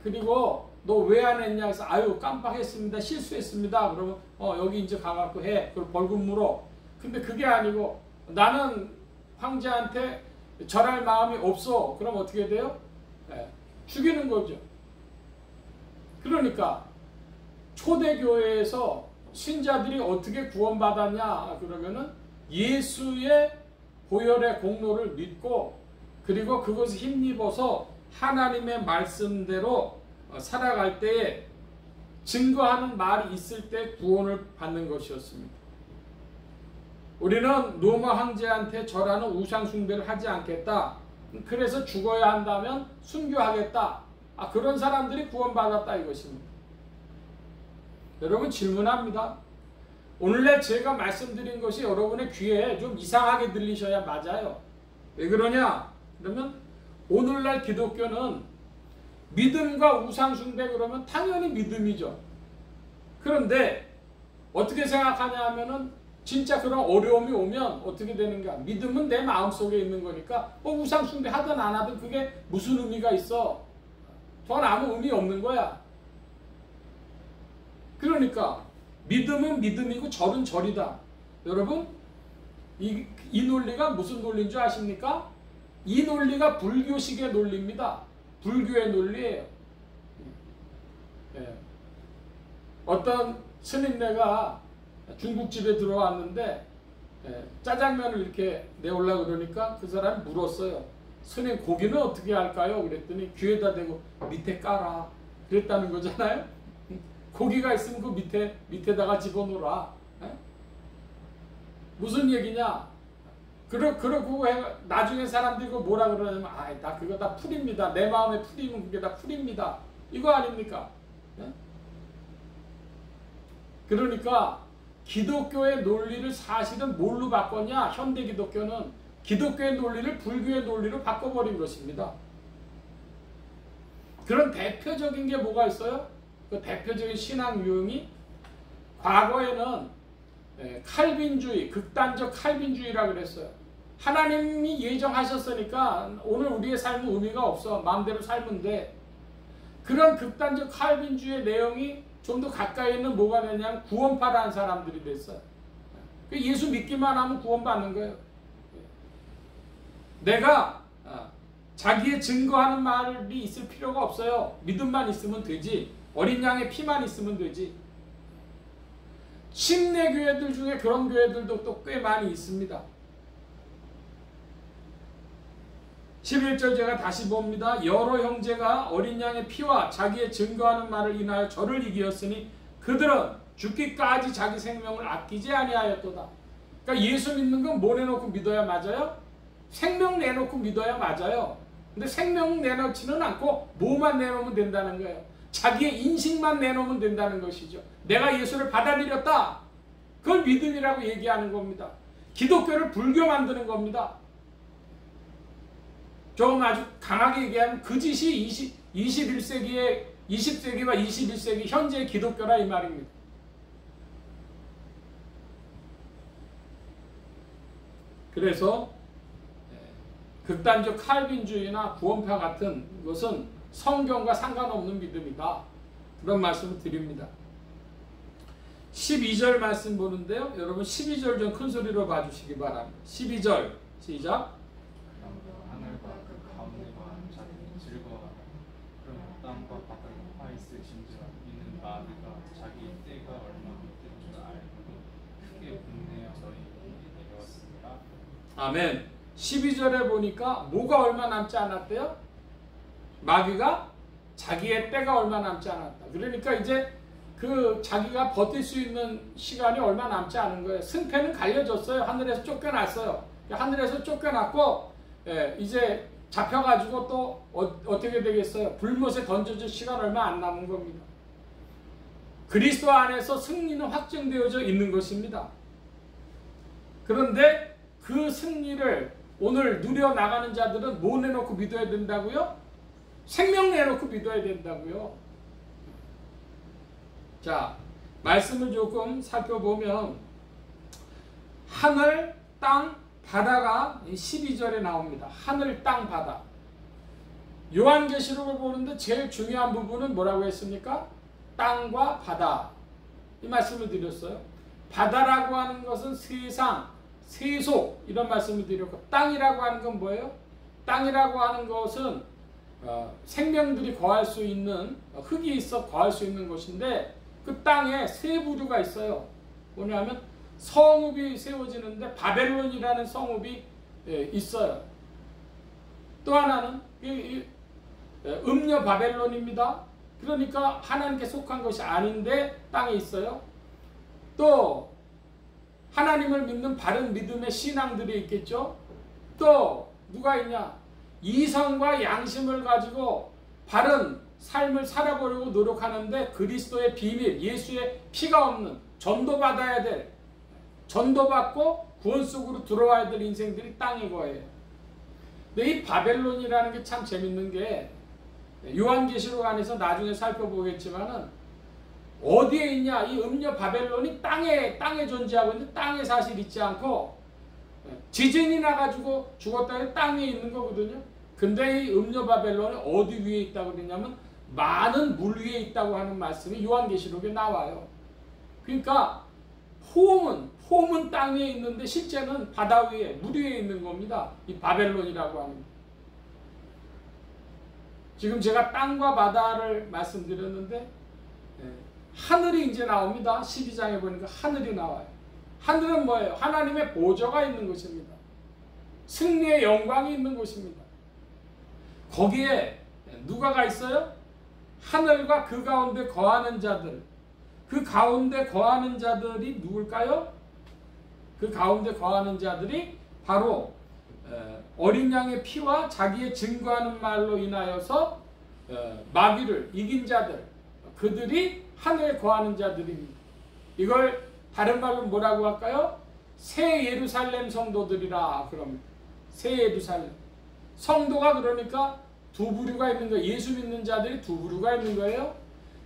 그리고 너 왜 안 했냐 해서 아유 깜빡했습니다. 실수했습니다. 그러면 여기 이제 가갖고 해. 그걸 벌금 물어. 근데 그게 아니고 나는 황제한테 절할 마음이 없어. 그럼 어떻게 돼요? 죽이는 거죠. 그러니까 초대교회에서 신자들이 어떻게 구원받았냐 그러면은 예수의 보혈의 공로를 믿고 그리고 그것을 힘입어서 하나님의 말씀대로 살아갈 때에 증거하는 말이 있을 때 구원을 받는 것이었습니다. 우리는 로마 황제한테 절하는 우상 숭배를 하지 않겠다. 그래서 죽어야 한다면 순교하겠다. 그런 사람들이 구원받았다 이것입니다. 여러분 질문합니다. 오늘날 제가 말씀드린 것이 여러분의 귀에 좀 이상하게 들리셔야 맞아요. 왜 그러냐? 그러면 오늘날 기독교는 믿음과 우상 숭배 그러면 당연히 믿음이죠. 그런데 어떻게 생각하냐 하면은 진짜 그런 어려움이 오면 어떻게 되는가? 믿음은 내 마음속에 있는 거니까 우상 숭배 하든 안 하든 그게 무슨 의미가 있어? 저건 아무 의미 없는 거야. 그러니까 믿음은 믿음이고 절은 절이다. 여러분 이 논리가 무슨 논리인 줄 아십니까? 이 논리가 불교식의 논리입니다. 불교의 논리예요. 어떤 스님네가 중국집에 들어왔는데 짜장면을 이렇게 내오려고 그러니까 그 사람이 물었어요. 스님 고기는 어떻게 할까요? 그랬더니 귀에다 대고 밑에 깔아. 그랬다는 거잖아요. 고기가 있으면 그 밑에다가 집어넣어라. 무슨 얘기냐? 그러고 나중에 사람들이 그거 뭐라 그러냐면 나 그거 다 풀입니다. 내 마음에 풀이면 그게 다 풀입니다. 이거 아닙니까? 그러니까 기독교의 논리를 사실은 뭘로 바꿨냐? 현대 기독교는 기독교의 논리를 불교의 논리로 바꿔버린 것입니다. 그런 대표적인 게 뭐가 있어요? 그 대표적인 신앙 유형이 과거에는 칼빈주의, 극단적 칼빈주의라고 그랬어요. 하나님이 예정하셨으니까 오늘 우리의 삶은 의미가 없어. 마음대로 살면 돼. 그런 극단적 칼빈주의의 내용이 좀 더 가까이 있는 뭐가 되냐면 구원파라는 사람들이 됐어요. 예수 믿기만 하면 구원받는 거예요. 내가 자기의 증거하는 말이 있을 필요가 없어요. 믿음만 있으면 되지. 어린 양의 피만 있으면 되지. 침례 교회들 중에 그런 교회들도 또 꽤 많이 있습니다. 11절 제가 다시 봅니다. 여러 형제가 어린 양의 피와 자기의 증거하는 말을 인하여 저를 이기었으니 그들은 죽기까지 자기 생명을 아끼지 아니하였도다. 그러니까 예수 믿는 건 뭐 내놓고 믿어야 맞아요? 생명 내놓고 믿어야 맞아요. 근데 생명 내놓지는 않고 뭐만 내놓으면 된다는 거예요. 자기의 인식만 내놓으면 된다는 것이죠. 내가 예수를 받아들였다. 그걸 믿음이라고 얘기하는 겁니다. 기독교를 불교 만드는 겁니다. 조금 아주 강하게 얘기하면 그 짓이 20세기와 21세기 현재의 기독교라 이 말입니다. 그래서 극단적 칼빈주의나 구원파 같은 것은 성경과 상관없는 믿음이다. 그런 말씀을 드립니다. 12절 말씀 보는데요. 여러분 12절 좀 큰 소리로 봐주시기 바랍니다. 12절 시작. 하늘과 그 가운데와 자기 즐거워하라. 그럼 땅과 바다가 화 있을진지라 이는 마귀가 자기 때가 얼마나 될 줄 알고 크게 분내어 저희 내려왔습니다. 아멘. 12절에 보니까 뭐가 얼마 남지 않았대요? 마귀가 자기의 때가 얼마 남지 않았다. 그러니까 이제 그 자기가 버틸 수 있는 시간이 얼마 남지 않은 거예요. 승패는 갈려졌어요. 하늘에서 쫓겨났어요. 하늘에서 쫓겨났고 이제 잡혀가지고 또 어떻게 되겠어요? 불못에 던져질 시간 얼마 안 남은 겁니다. 그리스도 안에서 승리는 확정되어져 있는 것입니다. 그런데 그 승리를 오늘 누려나가는 자들은 뭐 내놓고 믿어야 된다고요? 생명 내놓고 믿어야 된다고요. 자, 말씀을 조금 살펴보면 하늘, 땅, 바다가 12절에 나옵니다. 하늘, 땅, 바다. 요한계시록을 보는데 제일 중요한 부분은 뭐라고 했습니까? 땅과 바다. 이 말씀을 드렸어요. 바다라고 하는 것은 세상, 세속 이런 말씀을 드렸고, 땅이라고 하는 건 뭐예요? 땅이라고 하는 것은 생명들이 거할 수 있는, 흙이 있어 거할 수 있는 곳인데, 그 땅에 세 부류가 있어요. 뭐냐면 성읍이 세워지는데 바벨론이라는 성읍이 있어요. 또 하나는 음녀 바벨론입니다. 그러니까 하나님께 속한 것이 아닌데 땅에 있어요. 또 하나님을 믿는 바른 믿음의 신앙들이 있겠죠. 또 누가 있냐? 이성과 양심을 가지고 바른 삶을 살아보려고 노력하는데 그리스도의 비밀, 예수의 피가 없는, 전도받아야 될, 전도받고 구원 속으로 들어와야 될 인생들이 땅에 거예요. 근데 이 바벨론이라는 게 참 재밌는 게 요한계시록 안에서 나중에 살펴보겠지만은 어디에 있냐? 이 음녀 바벨론이 땅에 존재하고 있는데 땅에 사실 있지 않고 지진이 나가지고 죽었다 해서 땅에 있는 거거든요. 근데 이 음녀 바벨론이 어디 위에 있다고 그러냐면 많은 물 위에 있다고 하는 말씀이 요한계시록에 나와요. 그러니까 홈은 땅 위에 있는데 실제는 바다 위에, 물 위에 있는 겁니다. 이 바벨론이라고 하는. 지금 제가 땅과 바다를 말씀드렸는데 하늘이 이제 나옵니다. 12장에 보니까 하늘이 나와요. 하늘은 뭐예요? 하나님의 보좌가 있는 것입니다. 승리의 영광이 있는 곳입니다. 거기에 누가 가 있어요? 하늘과 그 가운데 거하는 자들. 그 가운데 거하는 자들이 누굴까요? 그 가운데 거하는 자들이 바로 어린 양의 피와 자기의 증거하는 말로 인하여서 마귀를 이긴 자들, 그들이 하늘에 거하는 자들입니다. 이걸 다른 말로 뭐라고 할까요? 새 예루살렘 성도들이라 그럽니다. 새 예루살렘 성도가 그러니까 두 부류가 있는 거예요. 예수 믿는 자들이 두 부류가 있는 거예요.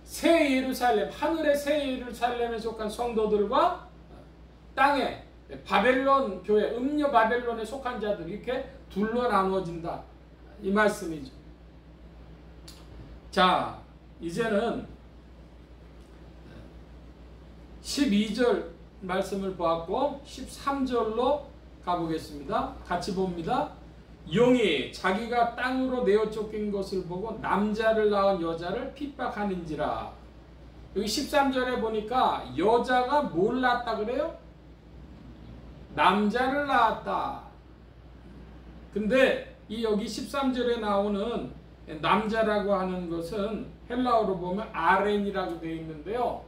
새 예루살렘, 하늘의 새 예루살렘에 속한 성도들과 땅에 바벨론 교회, 음녀 바벨론에 속한 자들, 이렇게 둘로 나누어진다. 이 말씀이죠. 자, 이제는 12절 말씀을 보았고 13절로 가보겠습니다. 같이 봅니다. 용이 자기가 땅으로 내어 쫓긴 것을 보고 남자를 낳은 여자를 핍박하는지라. 여기 13절에 보니까 여자가 뭘 낳았다 그래요? 남자를 낳았다. 근데 이 여기 13절에 나오는 남자라고 하는 것은 헬라어로 보면 아렌이라고 되어 있는데요.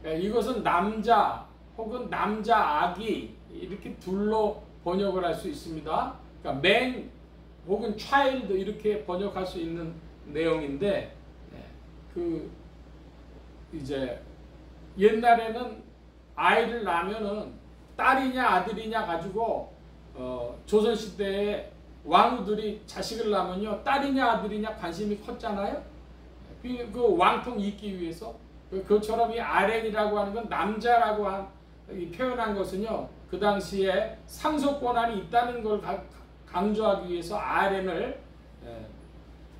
이것은 남자 혹은 남자 아기 이렇게 둘로 번역을 할 수 있습니다. 그러니까 man 혹은 child 이렇게 번역할 수 있는 내용인데, 그 이제 옛날에는 아이를 낳으면은 딸이냐 아들이냐 가지고 조선시대에 왕후들이 자식을 낳으면요 딸이냐 아들이냐 관심이 컸잖아요. 그 왕통 잇기 위해서. 그것처럼 이 아렌이라고 하는 건 남자라고 표현한 것은요 그 당시에 상속 권한이 있다는 걸 강조하기 위해서 아렌을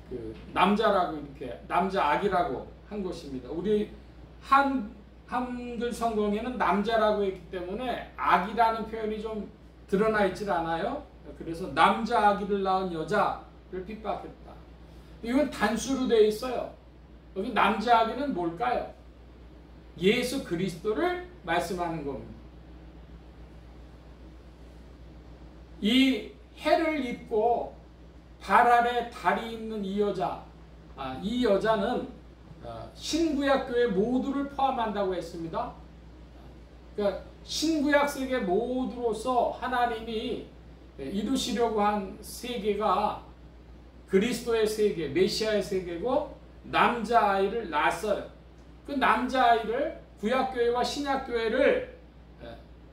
그 남자라고 이렇게 남자 아기라고 한 것입니다. 우리 한글 성경에는 남자라고 했기 때문에 아기라는 표현이 좀 드러나 있질 않아요. 그래서 남자 아기를 낳은 여자를 핍박했다. 이건 단수로 되어 있어요. 여기 남자 아기는 뭘까요? 예수 그리스도를 말씀하는 겁니다. 이 해를 입고 발 아래 달이 있는 이 여자, 이 여자는 신구약 교회 모두를 포함한다고 했습니다. 그러니까 신구약 세계 모두로서 하나님이 이루시려고 한 세계가 그리스도의 세계, 메시아의 세계고 남자아이를 낳았어요. 그 남자아이를 구약교회와 신약교회를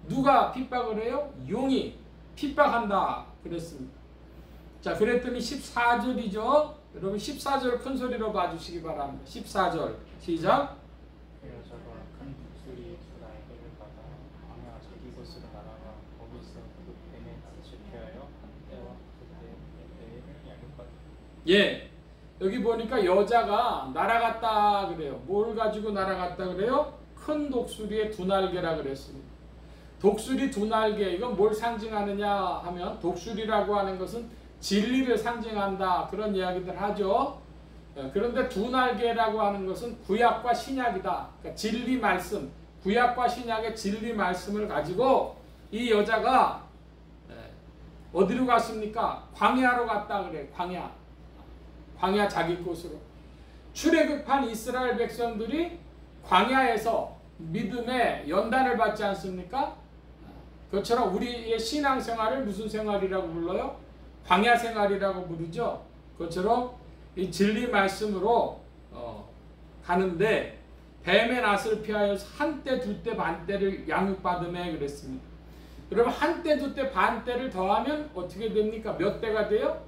누가 핍박을 해요? 용이 핍박한다 그랬습니다. 자, 그랬더니 14절이죠. 여러분 14절 큰 소리로 봐주시기 바랍니다. 14절 시작. 그 여자가 큰 독수리 두 날개를 받아 광야 자기 곳으로 날아가 거기서 그 뱀의 낯을 피하여 한때와 그때를 양육받았다. 예, 여기 보니까 여자가 날아갔다 그래요. 뭘 가지고 날아갔다 그래요? 큰 독수리의 두 날개라 그랬습니다. 독수리 두 날개, 이건 뭘 상징하느냐 하면 독수리라고 하는 것은 진리를 상징한다 그런 이야기들 하죠. 그런데 두 날개라고 하는 것은 구약과 신약이다. 그러니까 진리 말씀, 구약과 신약의 진리 말씀을 가지고 이 여자가 어디로 갔습니까? 광야로 갔다 그래. 광야 자기 곳으로. 출애굽한 이스라엘 백성들이 광야에서 믿음의 연단을 받지 않습니까? 그것처럼 우리의 신앙생활을 무슨 생활이라고 불러요? 광야 생활이라고 부르죠. 그것처럼 이 진리 말씀으로 가는데 뱀의 낯을 피하여서 한때 두때 반때를 양육받음에 그랬습니다. 여러분 한때 두때 반때를 더하면 어떻게 됩니까? 몇 때가 돼요?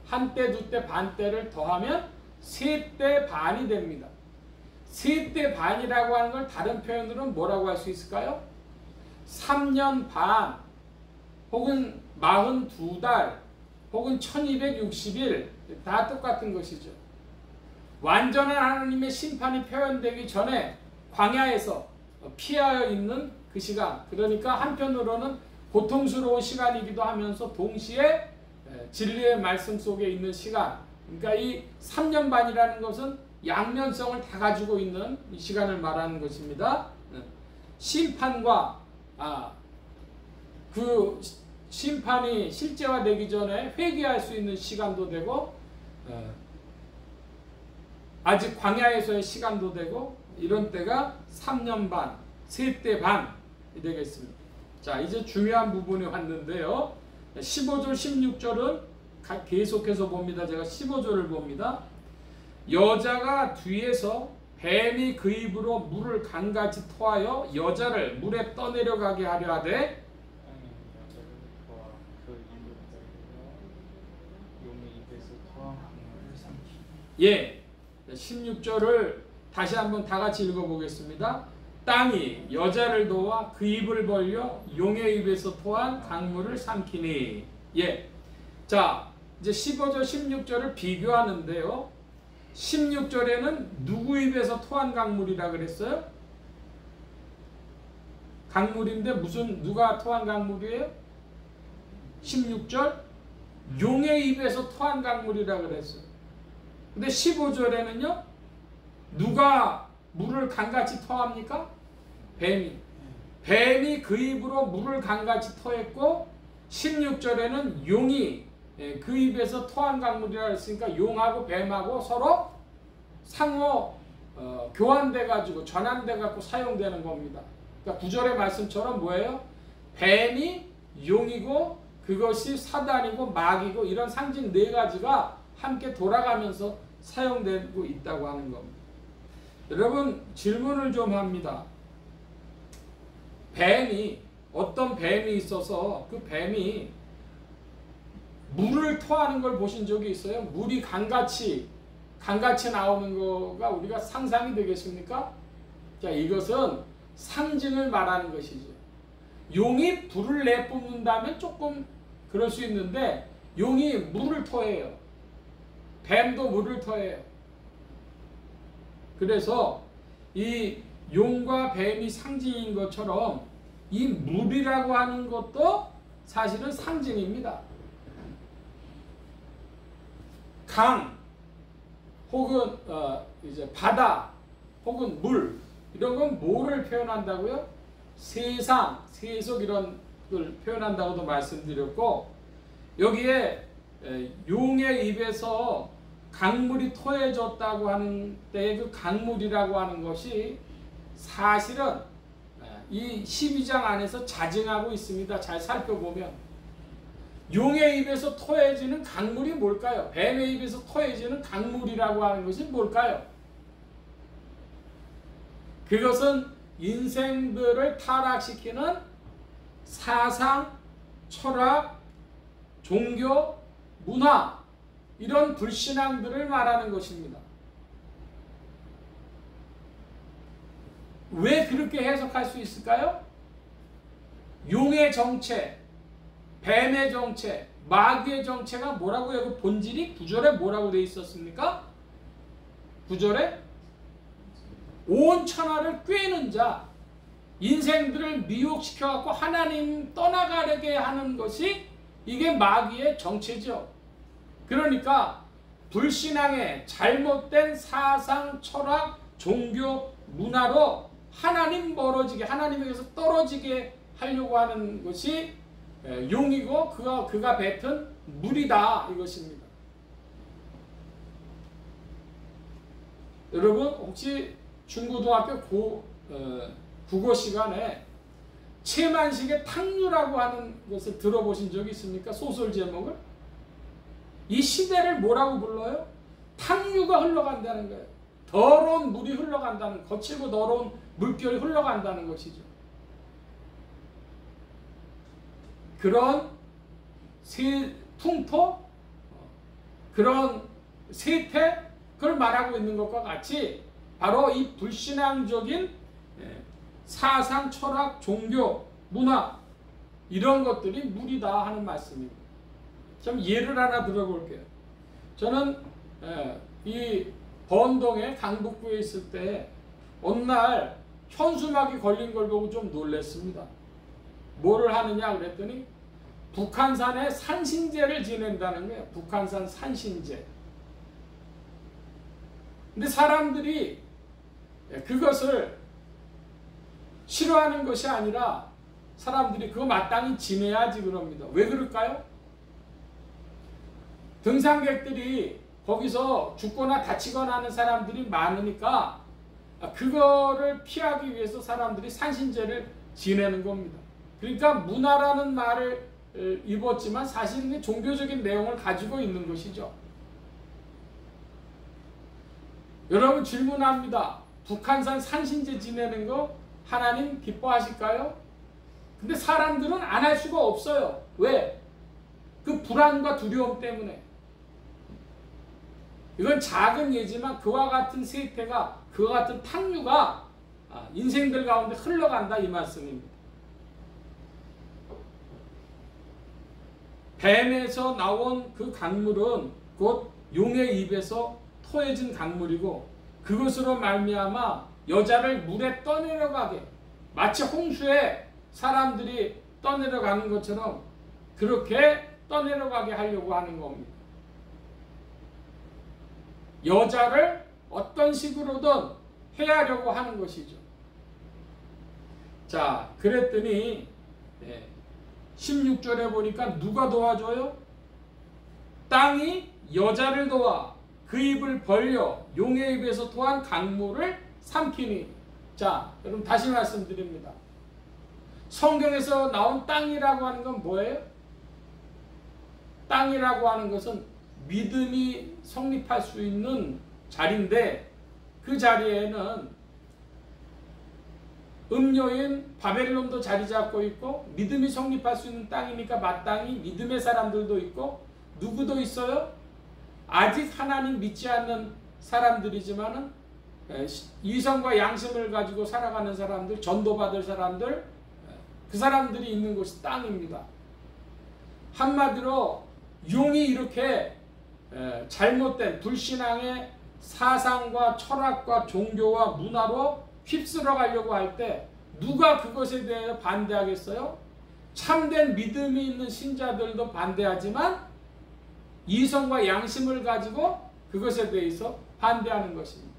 한때 두때 반때를 더하면 세때 반이 됩니다. 세때 반이라고 하는 걸 다른 표현으로는 뭐라고 할 수 있을까요? 3년 반 혹은 42달 혹은 1260일 다 똑같은 것이죠. 완전한 하나님의 심판이 표현되기 전에 광야에서 피하여 있는 그 시간, 그러니까 한편으로는 고통스러운 시간이기도 하면서 동시에 진리의 말씀 속에 있는 시간, 그러니까 이 3년 반이라는 것은 양면성을 다 가지고 있는 이 시간을 말하는 것입니다. 심판과 그 심판이 실제화되기 전에 회개할 수 있는 시간도 되고 아직 광야에서의 시간도 되고 이런 때가 3년 반, 3때 반이 되겠습니다. 자, 이제 중요한 부분이 왔는데요. 15절, 16절은 계속해서 봅니다. 제가 15절을 봅니다. 여자가 뒤에서 뱀이 그 입으로 물을 강같이 토하여 여자를 물에 떠내려가게 하려 하되 여자를 보아 그 입을 열려 용의 입에서 토한 강물을 삼키니. 예, 16절을 다시 한번 다 같이 읽어보겠습니다. 땅이 여자를 도와 그 입을 벌려 용의 입에서 토한 강물을 삼키니. 예, 자 이제 15절 16절을 비교하는데요. 16절에는 누구 입에서 토한 강물이라 그랬어요? 강물인데 무슨 누가 토한 강물이에요? 16절 용의 입에서 토한 강물이라 그랬어요. 근데 15절에는요. 누가 물을 강같이 토합니까? 뱀이 그 입으로 물을 강같이 토했고 16절에는 용이 그 입에서 토한 강물이라 했으니까 용하고 뱀하고 서로 상호 교환돼 가지고 전환돼 갖고 사용되는 겁니다. 그러니까 9절의 말씀처럼 뭐예요? 뱀이 용이고 그것이 사단이고 마귀고 이런 상징 네 가지가 함께 돌아가면서 사용되고 있다고 하는 겁니다. 여러분 질문을 좀 합니다. 뱀이 어떤 뱀이 있어서 그 뱀이 물을 토하는 걸 보신 적이 있어요? 물이 강같이 나오는 거가 우리가 상상이 되겠습니까? 자, 이것은 상징을 말하는 것이죠. 용이 불을 내뿜는다면 조금 그럴 수 있는데 용이 물을 토해요. 뱀도 물을 토해요. 그래서 이 용과 뱀이 상징인 것처럼 이 물이라고 하는 것도 사실은 상징입니다. 강 혹은 이제 바다 혹은 물 이런 건 뭐를 표현한다고요? 세상, 세속 이런 것들 표현한다고도 말씀드렸고, 여기에 용의 입에서 강물이 토해졌다고 하는 때의 그 강물이라고 하는 것이 사실은 이 12장 안에서 자증하고 있습니다. 잘 살펴보면 용의 입에서 토해지는 강물이 뭘까요? 뱀의 입에서 토해지는 강물이라고 하는 것이 뭘까요? 그것은 인생들을 타락시키는 사상, 철학, 종교, 문화, 이런 불신앙들을 말하는 것입니다. 왜 그렇게 해석할 수 있을까요? 용의 정체, 뱀의 정체, 마귀의 정체가 뭐라고요? 그 본질이 9절에 뭐라고 되어 있었습니까? 9절에 온 천하를 꿰는 자, 인생들을 미혹시켜갖고 하나님 떠나가게 하는 것이 이게 마귀의 정체죠. 그러니까 불신앙의 잘못된 사상, 철학, 종교, 문화로 하나님 멀어지게, 하나님에게서 떨어지게 하려고 하는 것이 용이고 그가 뱉은 물이다, 이것입니다. 여러분 혹시 중고등학교 국어 시간에 채만식의 탕류라고 하는 것을 들어보신 적이 있습니까? 소설 제목을. 이 시대를 뭐라고 불러요? 탕류가 흘러간다는 거예요. 더러운 물이 흘러간다는, 거칠고 더러운 물결이 흘러간다는 것이죠. 그런 풍토, 그런 세태, 그걸 말하고 있는 것과 같이 바로 이 불신앙적인 사상, 철학, 종교, 문화, 이런 것들이 물이다 하는 말씀입니다. 좀 예를 하나 들어볼게요. 저는 이 번동의 강북구에 있을 때 어느 날 현수막이 걸린 걸 보고 좀 놀랐습니다. 뭐를 하느냐 그랬더니 북한산에 산신제를 지낸다는 거예요. 북한산 산신제. 근데 사람들이 그것을 싫어하는 것이 아니라 사람들이 그거 마땅히 지내야지 그럽니다. 왜 그럴까요? 등산객들이 거기서 죽거나 다치거나 하는 사람들이 많으니까 그거를 피하기 위해서 사람들이 산신제를 지내는 겁니다. 그러니까 문화라는 말을 입었지만 사실은 종교적인 내용을 가지고 있는 것이죠. 여러분 질문합니다. 북한산 산신제 지내는 거 하나님 기뻐하실까요? 근데 사람들은 안 할 수가 없어요. 왜? 그 불안과 두려움 때문에. 이건 작은 예지만 그와 같은 세태가, 그와 같은 탕류가 인생들 가운데 흘러간다, 이 말씀입니다. 뱀에서 나온 그 강물은 곧 용의 입에서 토해진 강물이고, 그것으로 말미암아 여자를 물에 떠내려가게, 마치 홍수에 사람들이 떠내려가는 것처럼 그렇게 떠내려가게 하려고 하는 겁니다. 여자를 어떤 식으로든 해하려고 하는 것이죠. 자, 그랬더니 16절에 보니까 누가 도와줘요? 땅이 여자를 도와 그 입을 벌려 용의 입에서 토한 강물을 삼키니. 자, 여러분 다시 말씀드립니다. 성경에서 나온 땅이라고 하는 건 뭐예요? 땅이라고 하는 것은 믿음이 성립할 수 있는 자리인데, 그 자리에는 음료인 바벨론도 자리 잡고 있고, 믿음이 성립할 수 있는 땅이니까 마땅히 믿음의 사람들도 있고, 누구도 있어요? 아직 하나님 믿지 않는 사람들이지만은 이성과 양심을 가지고 살아가는 사람들, 전도받을 사람들, 그 사람들이 있는 곳이 땅입니다. 한마디로 용이 이렇게 잘못된 불신앙의 사상과 철학과 종교와 문화로 휩쓸어 가려고 할 때 누가 그것에 대해 반대하겠어요? 참된 믿음이 있는 신자들도 반대하지만 이성과 양심을 가지고 그것에 대해서 반대하는 것입니다.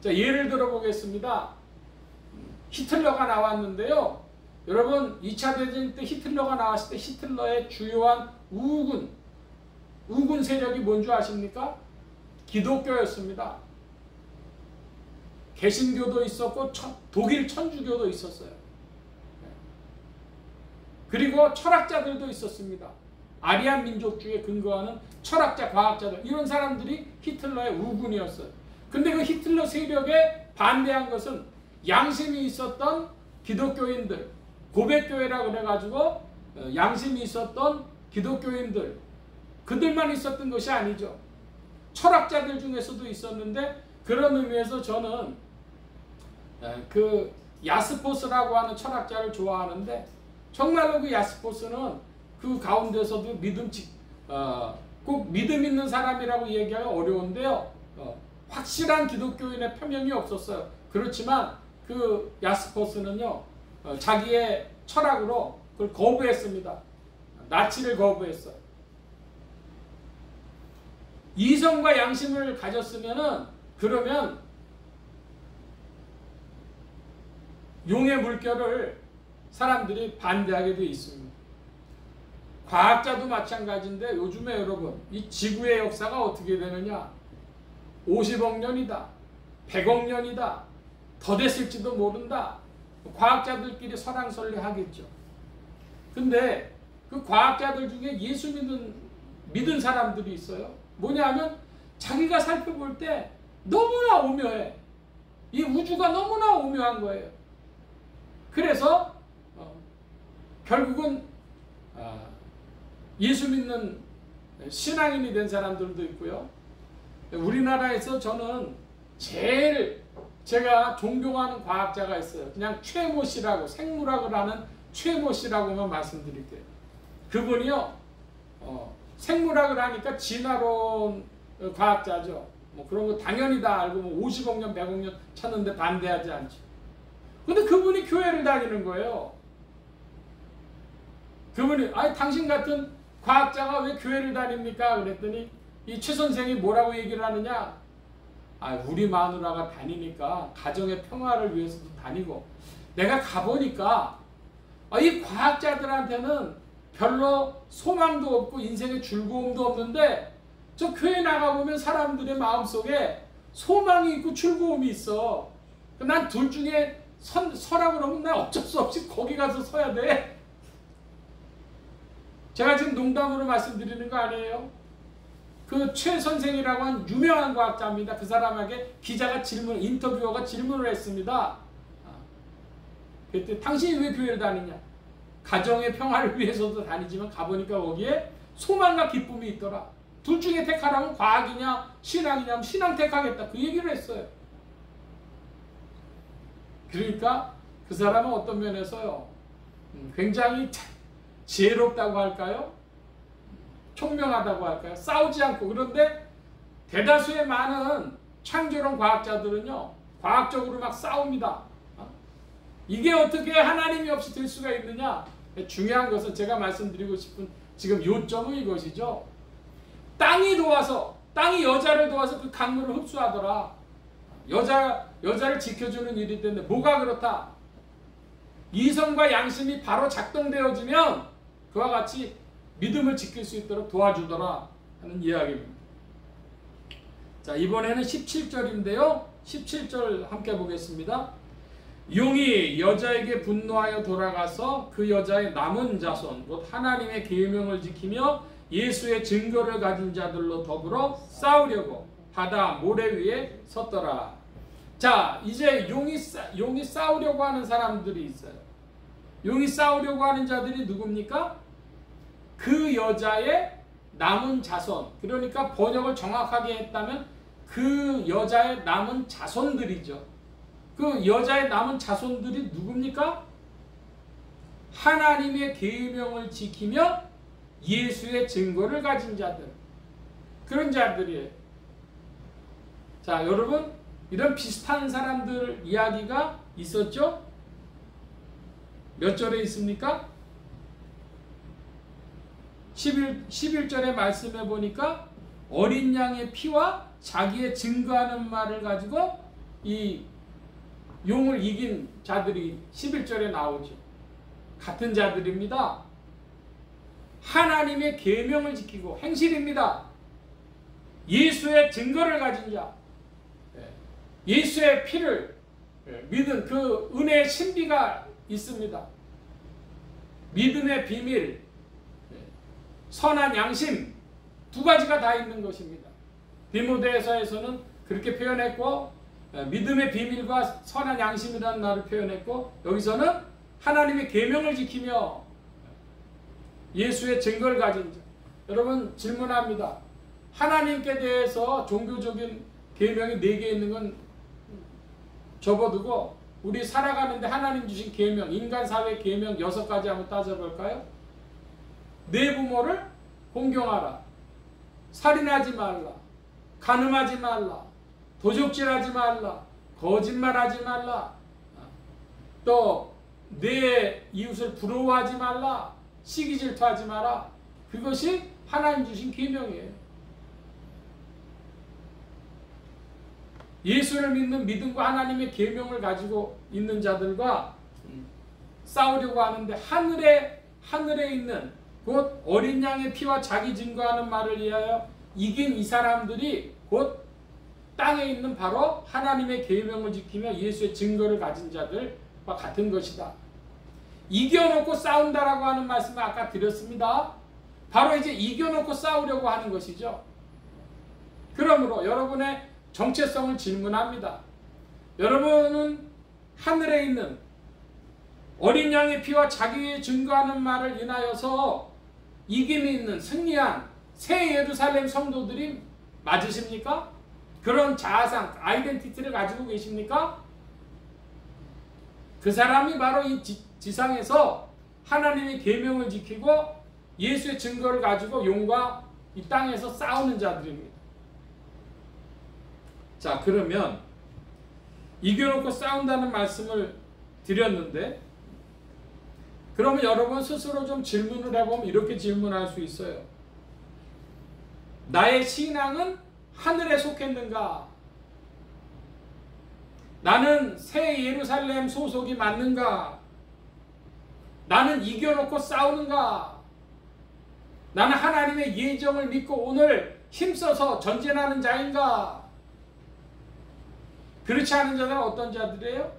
자, 예를 들어 보겠습니다. 히틀러가 나왔는데요. 여러분 2차 대전 때 히틀러가 나왔을 때 히틀러의 주요한 우군 세력이 뭔지 아십니까? 기독교였습니다. 개신교도 있었고 독일 천주교도 있었어요. 그리고 철학자들도 있었습니다. 아리안 민족주의에 근거하는 철학자, 과학자들, 이런 사람들이 히틀러의 우군이었어요. 근데 그 히틀러 세력에 반대한 것은 양심이 있었던 기독교인들, 고백교회라고 그래가지고 양심이 있었던 기독교인들, 그들만 있었던 것이 아니죠. 철학자들 중에서도 있었는데, 그런 의미에서 저는 그 야스포스라고 하는 철학자를 좋아하는데, 정말로 그 야스포스는 그 가운데서도 꼭 믿음 있는 사람이라고 얘기하기 어려운데요. 확실한 기독교인의 표명이 없었어요. 그렇지만 그 야스포스는요, 자기의 철학으로 그걸 거부했습니다. 나치를 거부했어요. 이성과 양심을 가졌으면은, 그러면 용의 물결을 사람들이 반대하게 돼 있습니다. 과학자도 마찬가지인데, 요즘에 여러분 이 지구의 역사가 어떻게 되느냐, 50억 년이다, 100억 년이다, 더 됐을지도 모른다, 과학자들끼리 설왕설래 하겠죠. 근데 그 과학자들 중에 예수 믿은 사람들이 있어요. 뭐냐면 자기가 살펴볼 때 너무나 오묘해. 이 우주가 너무나 오묘한 거예요. 그래서 결국은 예수 믿는 신앙인이 된 사람들도 있고요. 우리나라에서 저는 제일 제가 존경하는 과학자가 있어요. 그냥 최모 씨라고, 생물학을 하는 최모 씨라고만 말씀드릴게요. 그분이요, 생물학을 하니까 진화론 과학자죠. 뭐 그런 거 당연히 다 알고, 뭐 50억 년, 100억 년 찾는데 반대하지 않죠. 근데 그분이 교회를 다니는 거예요. 그분이, 아니 당신 같은 과학자가 왜 교회를 다닙니까? 그랬더니 이 최 선생이 뭐라고 얘기를 하느냐? 우리 마누라가 다니니까 가정의 평화를 위해서도 다니고, 내가 가보니까 이 과학자들한테는 별로 소망도 없고 인생의 즐거움도 없는데, 저 교회 나가보면 사람들의 마음속에 소망이 있고 즐거움이 있어. 난 둘 중에 서라고 그러면 난 어쩔 수 없이 거기 가서 서야 돼. 제가 지금 농담으로 말씀드리는 거 아니에요. 그 최 선생이라고 한 유명한 과학자입니다. 그 사람에게 기자가 인터뷰어가 질문을 했습니다. 그때 당신이 왜 교회를 다니냐? 가정의 평화를 위해서도 다니지만 가보니까 거기에 소망과 기쁨이 있더라. 둘 중에 택하라면 과학이냐 신앙이냐, 신앙 택하겠다, 그 얘기를 했어요. 그러니까 그 사람은 어떤 면에서요, 굉장히 지혜롭다고 할까요? 총명하다고 할까요? 싸우지 않고. 그런데 대다수의 많은 창조론 과학자들은요, 과학적으로 막 싸웁니다. 이게 어떻게 하나님이 없이 될 수가 있느냐? 중요한 것은 제가 말씀드리고 싶은 지금 요점은 이것이죠. 땅이 여자를 도와서 그 강물을 흡수하더라. 여자를 지켜주는 일이 때문에. 뭐가 그렇다? 이성과 양심이 바로 작동되어지면 그와 같이 믿음을 지킬 수 있도록 도와주더라 하는 이야기입니다. 자, 이번에는 17절인데요. 17절 함께 보겠습니다. 용이 여자에게 분노하여 돌아가서 그 여자의 남은 자손 곧 하나님의 계명을 지키며 예수의 증거를 가진 자들로 더불어 싸우려고 바다 모래 위에 섰더라. 자, 이제 용이 싸우려고 하는 사람들이 있어요. 용이 싸우려고 하는 자들이 누굽니까? 그 여자의 남은 자손. 그러니까 번역을 정확하게 했다면 그 여자의 남은 자손들이죠. 그 여자의 남은 자손들이 누굽니까? 하나님의 계명을 지키며 예수의 증거를 가진 자들, 그런 자들이에요. 자, 여러분, 이런 비슷한 사람들 이야기가 있었죠? 몇 절에 있습니까? 11절의 말씀해 보니까 어린 양의 피와 자기의 증거하는 말을 가지고 이 용을 이긴 자들이 11절에 나오죠. 같은 자들입니다. 하나님의 계명을 지키고 행실입니다. 예수의 증거를 가진 자, 예수의 피를 믿은 그 은혜의 신비가 있습니다. 믿음의 비밀, 선한 양심, 두 가지가 다 있는 것입니다. 디모데서에서는 그렇게 표현했고, 믿음의 비밀과 선한 양심이라는 말을 표현했고, 여기서는 하나님의 계명을 지키며 예수의 증거를 가진 자. 여러분 질문합니다. 하나님께 대해서 종교적인 계명이 4개 있는 건 접어두고 우리 살아가는데 하나님 주신 계명, 인간사회 계명 6가지 한번 따져볼까요? 내 부모를 공경하라, 살인하지 말라, 간음하지 말라, 도적질하지 말라, 거짓말하지 말라, 또 내 이웃을 부러워하지 말라, 시기 질투하지 마라. 그것이 하나님 주신 계명이에요. 예수를 믿는 믿음과 하나님의 계명을 가지고 있는 자들과 싸우려고 하는데 하늘에 있는 곧 어린 양의 피와 자기 증거하는 말을 위하여 이긴 이 사람들이 곧 땅에 있는 바로 하나님의 계명을 지키며 예수의 증거를 가진 자들과 같은 것이다. 이겨놓고 싸운다라고 하는 말씀을 아까 드렸습니다. 바로 이제 이겨놓고 싸우려고 하는 것이죠. 그러므로 여러분의 정체성을 질문합니다. 여러분은 하늘에 있는 어린 양의 피와 자기의 증거하는 말을 인하여서 이김이 있는 승리한 새 예루살렘 성도들이 맞으십니까? 그런 자아상, 아이덴티티를 가지고 계십니까? 그 사람이 바로 이 지상에서 하나님의 계명을 지키고 예수의 증거를 가지고 용과 이 땅에서 싸우는 자들입니다. 자, 그러면 이겨놓고 싸운다는 말씀을 드렸는데, 그러면 여러분 스스로 좀 질문을 해보면 이렇게 질문할 수 있어요. 나의 신앙은 하늘에 속했는가? 나는 새 예루살렘 소속이 맞는가? 나는 이겨놓고 싸우는가? 나는 하나님의 예정을 믿고 오늘 힘써서 전진하는 자인가? 그렇지 않은 자들은 어떤 자들이에요?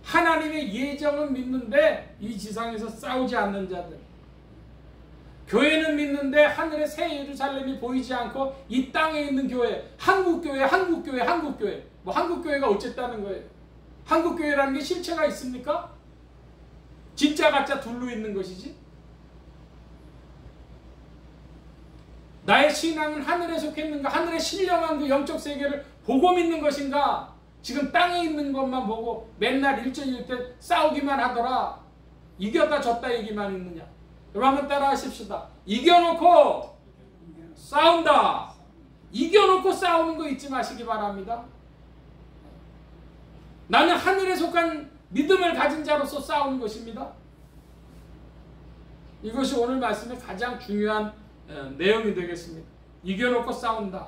하나님의 예정은 믿는데 이 지상에서 싸우지 않는 자들. 교회는 믿는데 하늘의 새 예루살렘이 보이지 않고 이 땅에 있는 교회, 한국교회. 뭐 한국교회가 어쨌다는 거예요? 한국교회라는 게 실체가 있습니까? 진짜 가짜 둘로 있는 것이지. 나의 신앙은 하늘에 속했는가? 하늘에 신령한 그 영적 세계를 보고 믿는 것인가? 지금 땅에 있는 것만 보고 맨날 일전일 때 싸우기만 하더라. 이겼다 졌다 얘기만 있느냐? 여러분 한번 따라 하십시다. 이겨놓고 싸운다. 이겨놓고 싸우는 거 잊지 마시기 바랍니다. 나는 하늘에 속한 믿음을 가진 자로서 싸우는 것입니다. 이것이 오늘 말씀의 가장 중요한 내용이 되겠습니다. 이겨놓고 싸운다.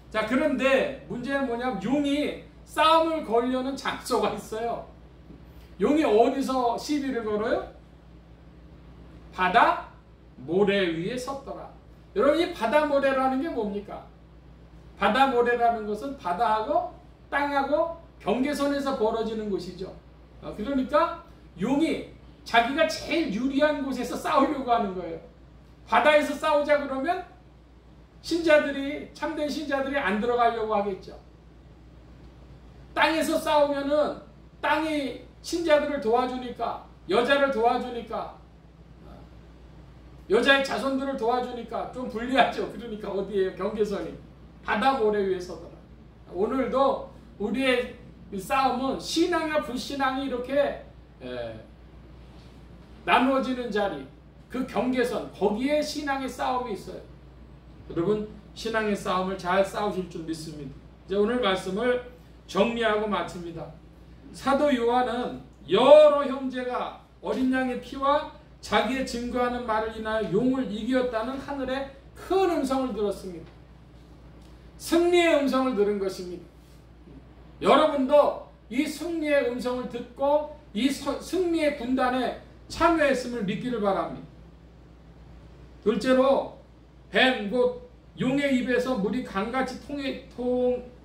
자, 그런데 문제는 뭐냐면 용이 싸움을 걸려는 장소가 있어요. 용이 어디서 시비를 걸어요? 바다 모래 위에 섰더라. 여러분, 이 바다 모래라는 게 뭡니까? 바다 모래라는 것은 바다하고 땅하고 경계선에서 벌어지는 곳이죠. 그러니까 용이 자기가 제일 유리한 곳에서 싸우려고 하는 거예요. 바다에서 싸우자 그러면 참된 신자들이 안 들어가려고 하겠죠. 땅에서 싸우면은 땅이 신자들을 도와주니까, 여자를 도와주니까, 여자의 자손들을 도와주니까 좀 불리하죠. 그러니까 어디에요? 경계선이. 바다 모래 위에 서더라. 오늘도 우리의 싸움은 신앙과 불신앙이 이렇게 나누어지는 자리, 그 경계선, 거기에 신앙의 싸움이 있어요. 여러분, 신앙의 싸움을 잘 싸우실 줄 믿습니다. 이제 오늘 말씀을 정리하고 마칩니다. 사도 요한은 여러 형제가 어린 양의 피와 자기의 증거하는 말을 인하여 용을 이겼다는 하늘의 큰 음성을 들었습니다. 승리의 음성을 들은 것입니다. 여러분도 이 승리의 음성을 듣고 이 승리의 군단에 참여했음을 믿기를 바랍니다. 둘째로 뱀 곧 용의 입에서 물이 강같이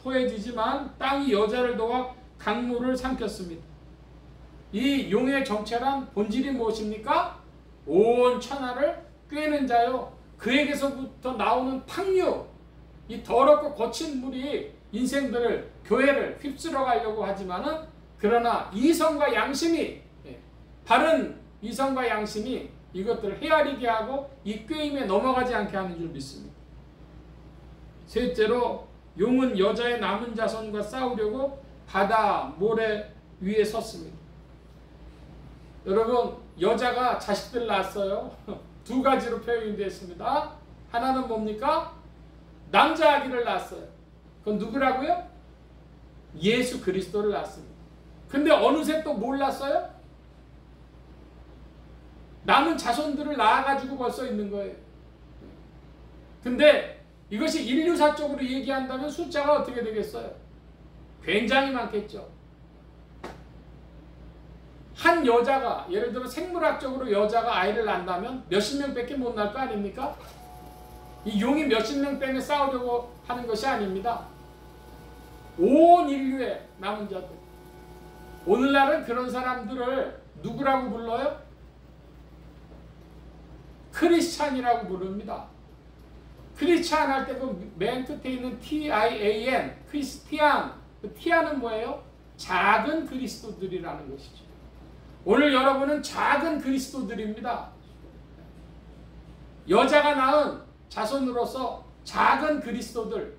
토해지지만 땅이 여자를 도와 강물을 삼켰습니다. 이 용의 정체란 본질이 무엇입니까? 온 천하를 꿰는 자요. 그에게서부터 나오는 탕류, 이 더럽고 거친 물이 인생들을, 교회를 휩쓸어 가려고 하지만은, 그러나 이성과 양심이, 바른 이성과 양심이 이것들을 헤아리게 하고 이 꾀임에 넘어가지 않게 하는 줄 믿습니다. 셋째로 용은 여자의 남은 자손과 싸우려고 바다 모래 위에 섰습니다. 여러분, 여자가 자식들 낳았어요. 두 가지로 표현이 됐습니다. 하나는 뭡니까? 남자 아기를 낳았어요. 그건 누구라고요? 예수 그리스도를 낳았습니다. 근데 어느새 또 뭘 낳았어요? 남은 자손들을 낳아가지고 벌써 있는 거예요. 근데 이것이 인류사적으로 얘기한다면 숫자가 어떻게 되겠어요? 굉장히 많겠죠. 한 여자가, 예를 들어 생물학적으로 여자가 아이를 낳는다면 몇십 명밖에 못 낳을 거 아닙니까? 이 용이 몇십 명 때문에 싸우려고 하는 것이 아닙니다. 온 인류의 남은 자들. 오늘날은 그런 사람들을 누구라고 불러요? 크리스찬이라고 부릅니다. 크리스찬 할 때 그 맨 끝에 있는 TIAN, 크리스티안, 그 티안은 뭐예요? 작은 그리스도들이라는 것이죠. 오늘 여러분은 작은 그리스도들입니다. 여자가 낳은 자손으로서 작은 그리스도들,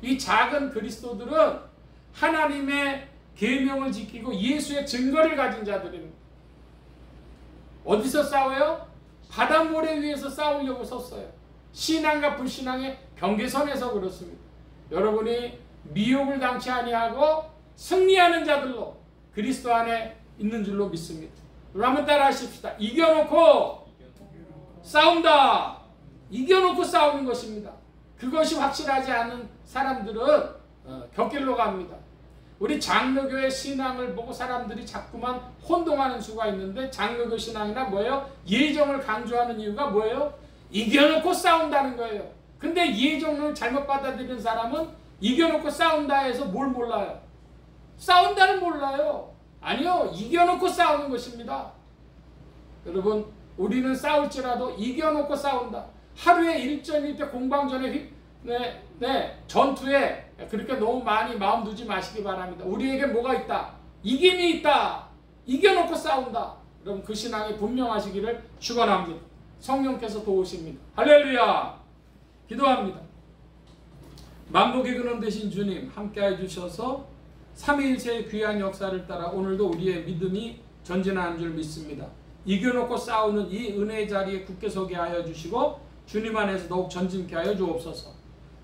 이 작은 그리스도들은 하나님의 계명을 지키고 예수의 증거를 가진 자들입니다. 어디서 싸워요? 바닷모래 위에서 싸우려고 섰어요. 신앙과 불신앙의 경계선에서 그렇습니다. 여러분이 미혹을 당치 아니하고 승리하는 자들로 그리스도 안에 있는 줄로 믿습니다. 한번 따라 하십시다. 이겨놓고 싸운다. 이겨놓고 싸우는 것입니다. 그것이 확실하지 않은 사람들은 곁길로 갑니다. 우리 장로교의 신앙을 보고 사람들이 자꾸만 혼동하는 수가 있는데, 장로교 신앙이나 뭐예요? 예정을 강조하는 이유가 뭐예요? 이겨놓고 싸운다는 거예요. 근데 예정을 잘못 받아들이는 사람은 이겨놓고 싸운다 해서 뭘 몰라요? 싸운다는 몰라요. 아니요, 이겨놓고 싸우는 것입니다. 여러분, 우리는 싸울지라도 이겨놓고 싸운다. 하루에 일전일 때 공방전에 전투에 그렇게 너무 많이 마음 두지 마시기 바랍니다. 우리에게 뭐가 있다? 이김이 있다. 이겨놓고 싸운다. 여러분, 그 신앙이 분명하시기를 축원합니다. 성령께서 도우십니다. 할렐루야. 기도합니다. 만복의 근원 되신 주님, 함께해 주셔서 삼위일체의 귀한 역사를 따라 오늘도 우리의 믿음이 전진하는 줄 믿습니다. 이겨놓고 싸우는 이 은혜의 자리에 굳게 서게 하여 주시고 주님 안에서 더욱 전진케 하여 주옵소서.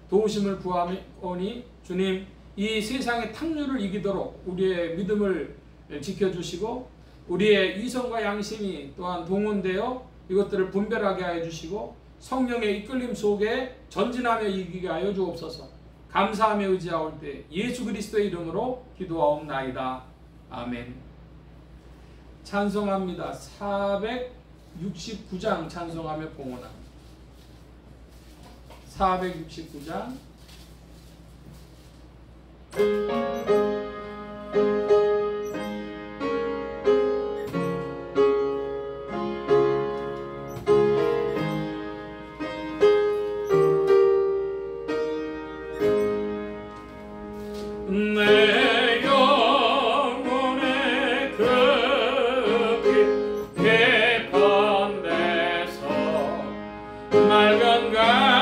도우심을 구하오니 주님, 이 세상의 탕류를 이기도록 우리의 믿음을 지켜주시고 우리의 이성과 양심이 또한 동원되어 이것들을 분별하게 하여 주시고 성령의 이끌림 속에 전진하며 이기게 하여 주옵소서. 감사하며 의지하올 때 예수 그리스도의 이름으로 기도하옵나이다. 아멘. 찬송합니다. 469장 찬송하며 봉헌합니다. 469장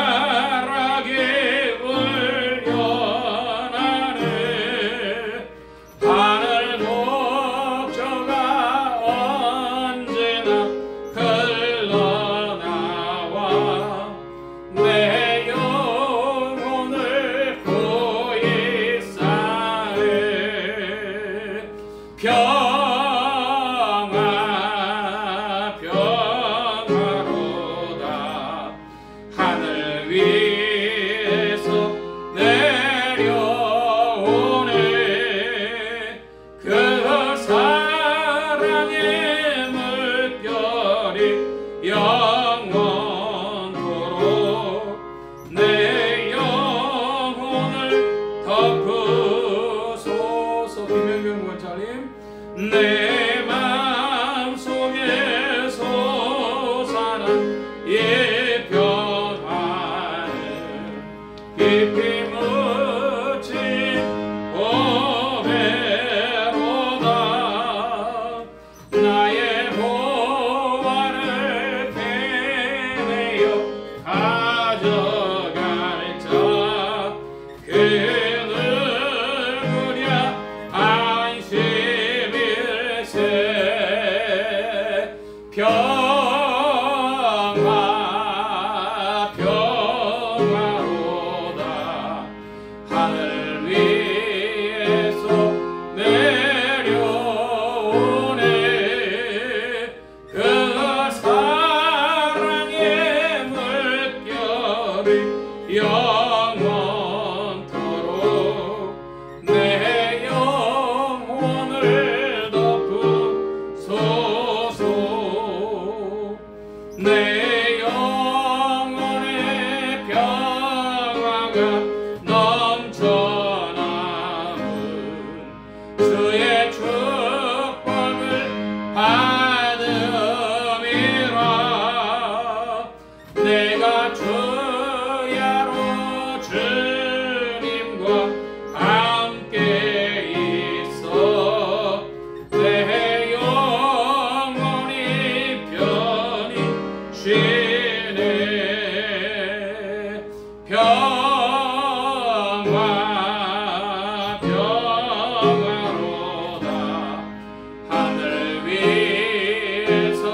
가락에 울려나네 깊이 묻힌 보배로다. 나의 보화를 캐내어 가져갈 자 그 누구랴 안심일세. 평화 평화로다. 하늘 위에서 내려오네. 그 사랑의 물결이 영원토록 내 영혼을 덮으소서. 내 영혼의 평화가 넘쳐나는 주의 축복을 받음이라. 내가 주야로 주님과 함께 있어 내 영혼이 편히 쉬네. 평화 평화로다. 하늘 위에서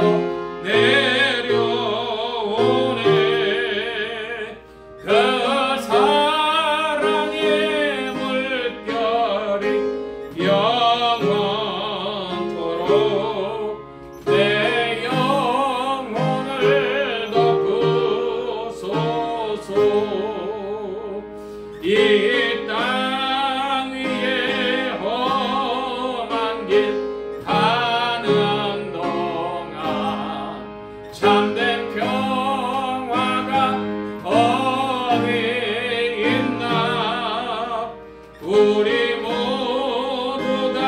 내려오네. 그 사랑의 물결이 영원토록 내 영혼을 덮으소서. 이 땅 위에 험한 길 가는 동안 참된 평화가 어디 있나. 우리 모두가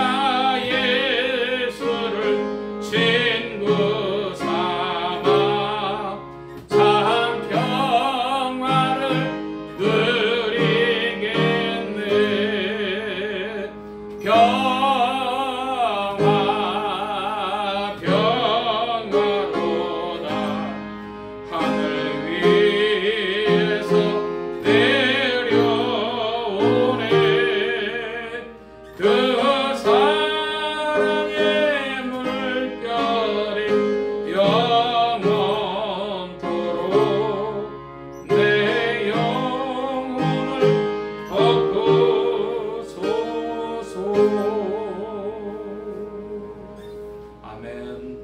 예수를 친구 삼아 참 평화를 누리겠네. 평화 평화로다. 하늘 위에서 내려오네. 그 사랑의 물결이 영원토록 내 영혼을 덮으소서. 아멘.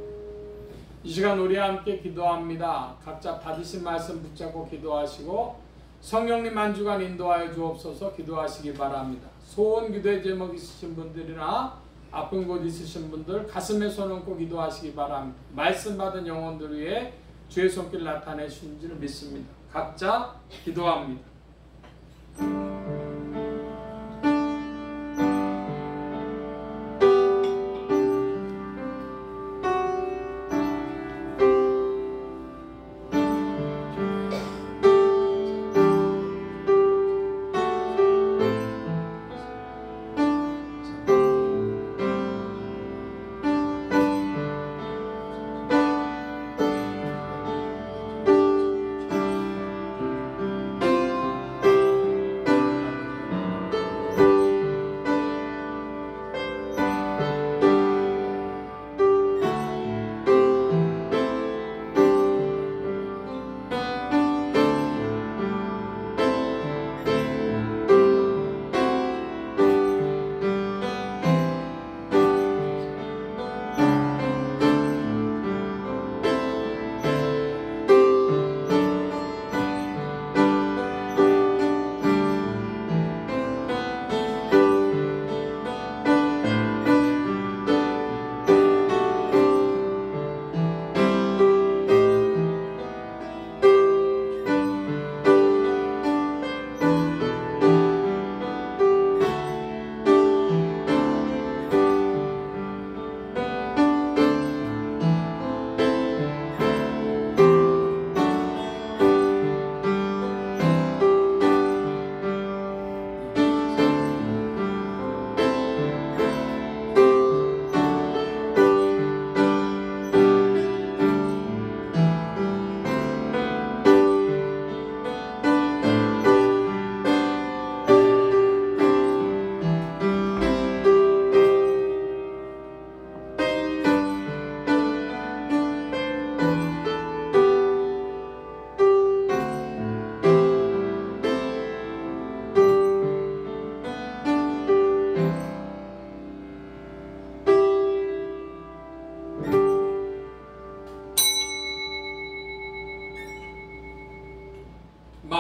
이 시간 우리 함께 기도합니다. 각자 받으신 말씀 붙잡고 기도하시고 성령님 한 주간 인도하여 주옵소서. 기도하시기 바랍니다. 소원 기도의 제목 있으신 분들이나 아픈 곳 있으신 분들 가슴에 손 얹고 기도하시기 바랍니다. 말씀 받은 영혼들 위해 주의 손길 나타내신 줄 믿습니다. 각자 기도합니다.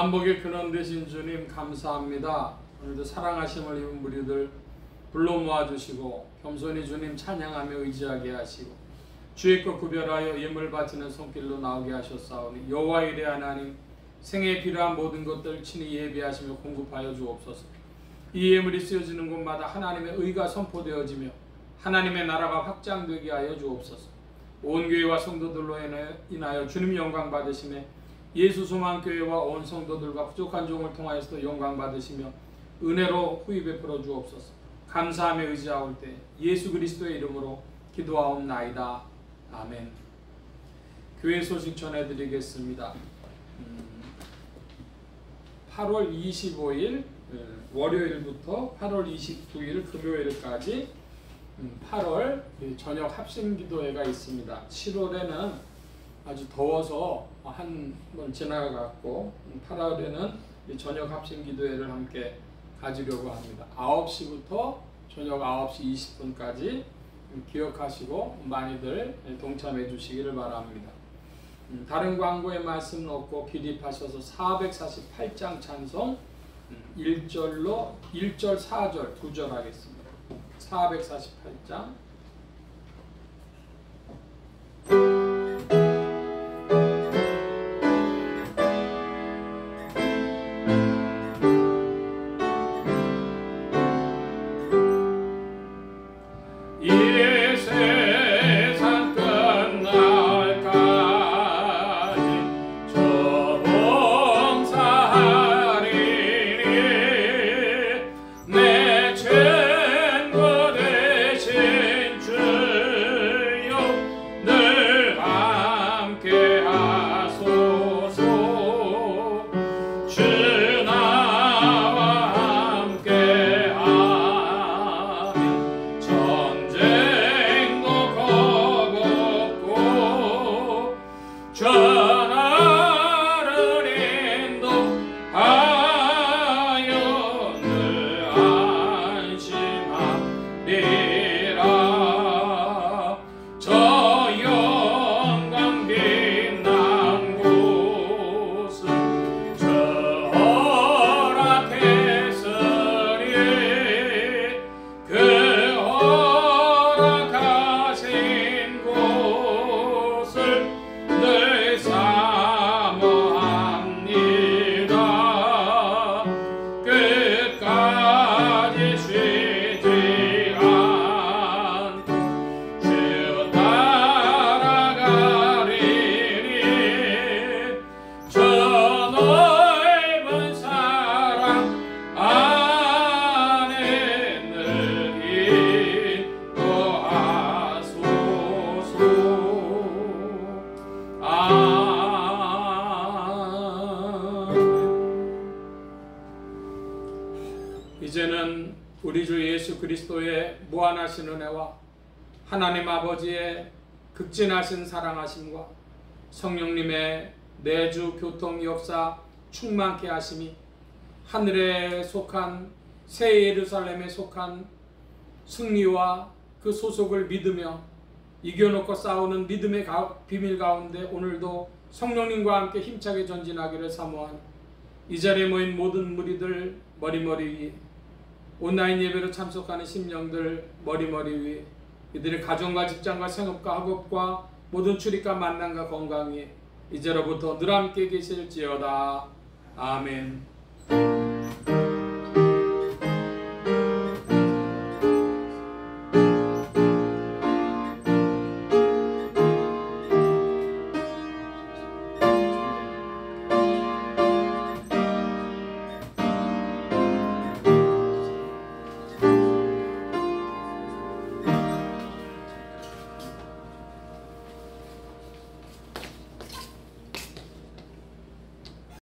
만복의 근원 되신 주님 감사합니다. 오늘도 사랑하심을 입은 무리들 불러 모아주시고 겸손히 주님 찬양하며 의지하게 하시고 주의 것 구별하여 예물 바치는 손길로 나오게 하셨사오니 여호와 이레 하나님 생에 필요한 모든 것들 친히 예비하시며 공급하여 주옵소서. 이 예물이 쓰여지는 곳마다 하나님의 의가 선포되어지며 하나님의 나라가 확장되게 하여 주옵소서. 온 교회와 성도들로 인하여 주님 영광 받으시며 예수 소망교회와 온 성도들과 부족한 종을 통하여서도 영광 받으시며 은혜로 후히 베풀어 주옵소서. 감사하며 의지하올 때 예수 그리스도의 이름으로 기도하옵나이다. 아멘. 교회 소식 전해드리겠습니다. 8월 25일 월요일부터 8월 29일 금요일까지 8월 저녁 합심기도회가 있습니다. 7월에는 아주 더워서 한 번 지나갔고 8월에는 저녁 합심기도회를 함께 가지려고 합니다. 9시부터 저녁 9시 20분까지 기억하시고 많이들 동참해 주시기를 바랍니다. 다른 광고의 말씀 없고 기립하셔서 448장 찬송 1절 4절 2절 하겠습니다. 448장 이제는 우리 주 예수 그리스도의 무한하신 은혜와 하나님 아버지의 극진하신 사랑하심과 성령님의 내주 교통 역사 충만케 하심이 하늘에 속한 새 예루살렘에 속한 승리와 그 소속을 믿으며 이겨놓고 싸우는 믿음의 비밀 가운데 오늘도 성령님과 함께 힘차게 전진하기를 사모한 이 자리에 모인 모든 무리들 머리머리 위에 온라인 예배로 참석하는 심령들 머리머리 위에 이들의 가정과 직장과 생업과 학업과 모든 출입과 만남과 건강 위에 이제로부터 늘 함께 계실지어다. 아멘.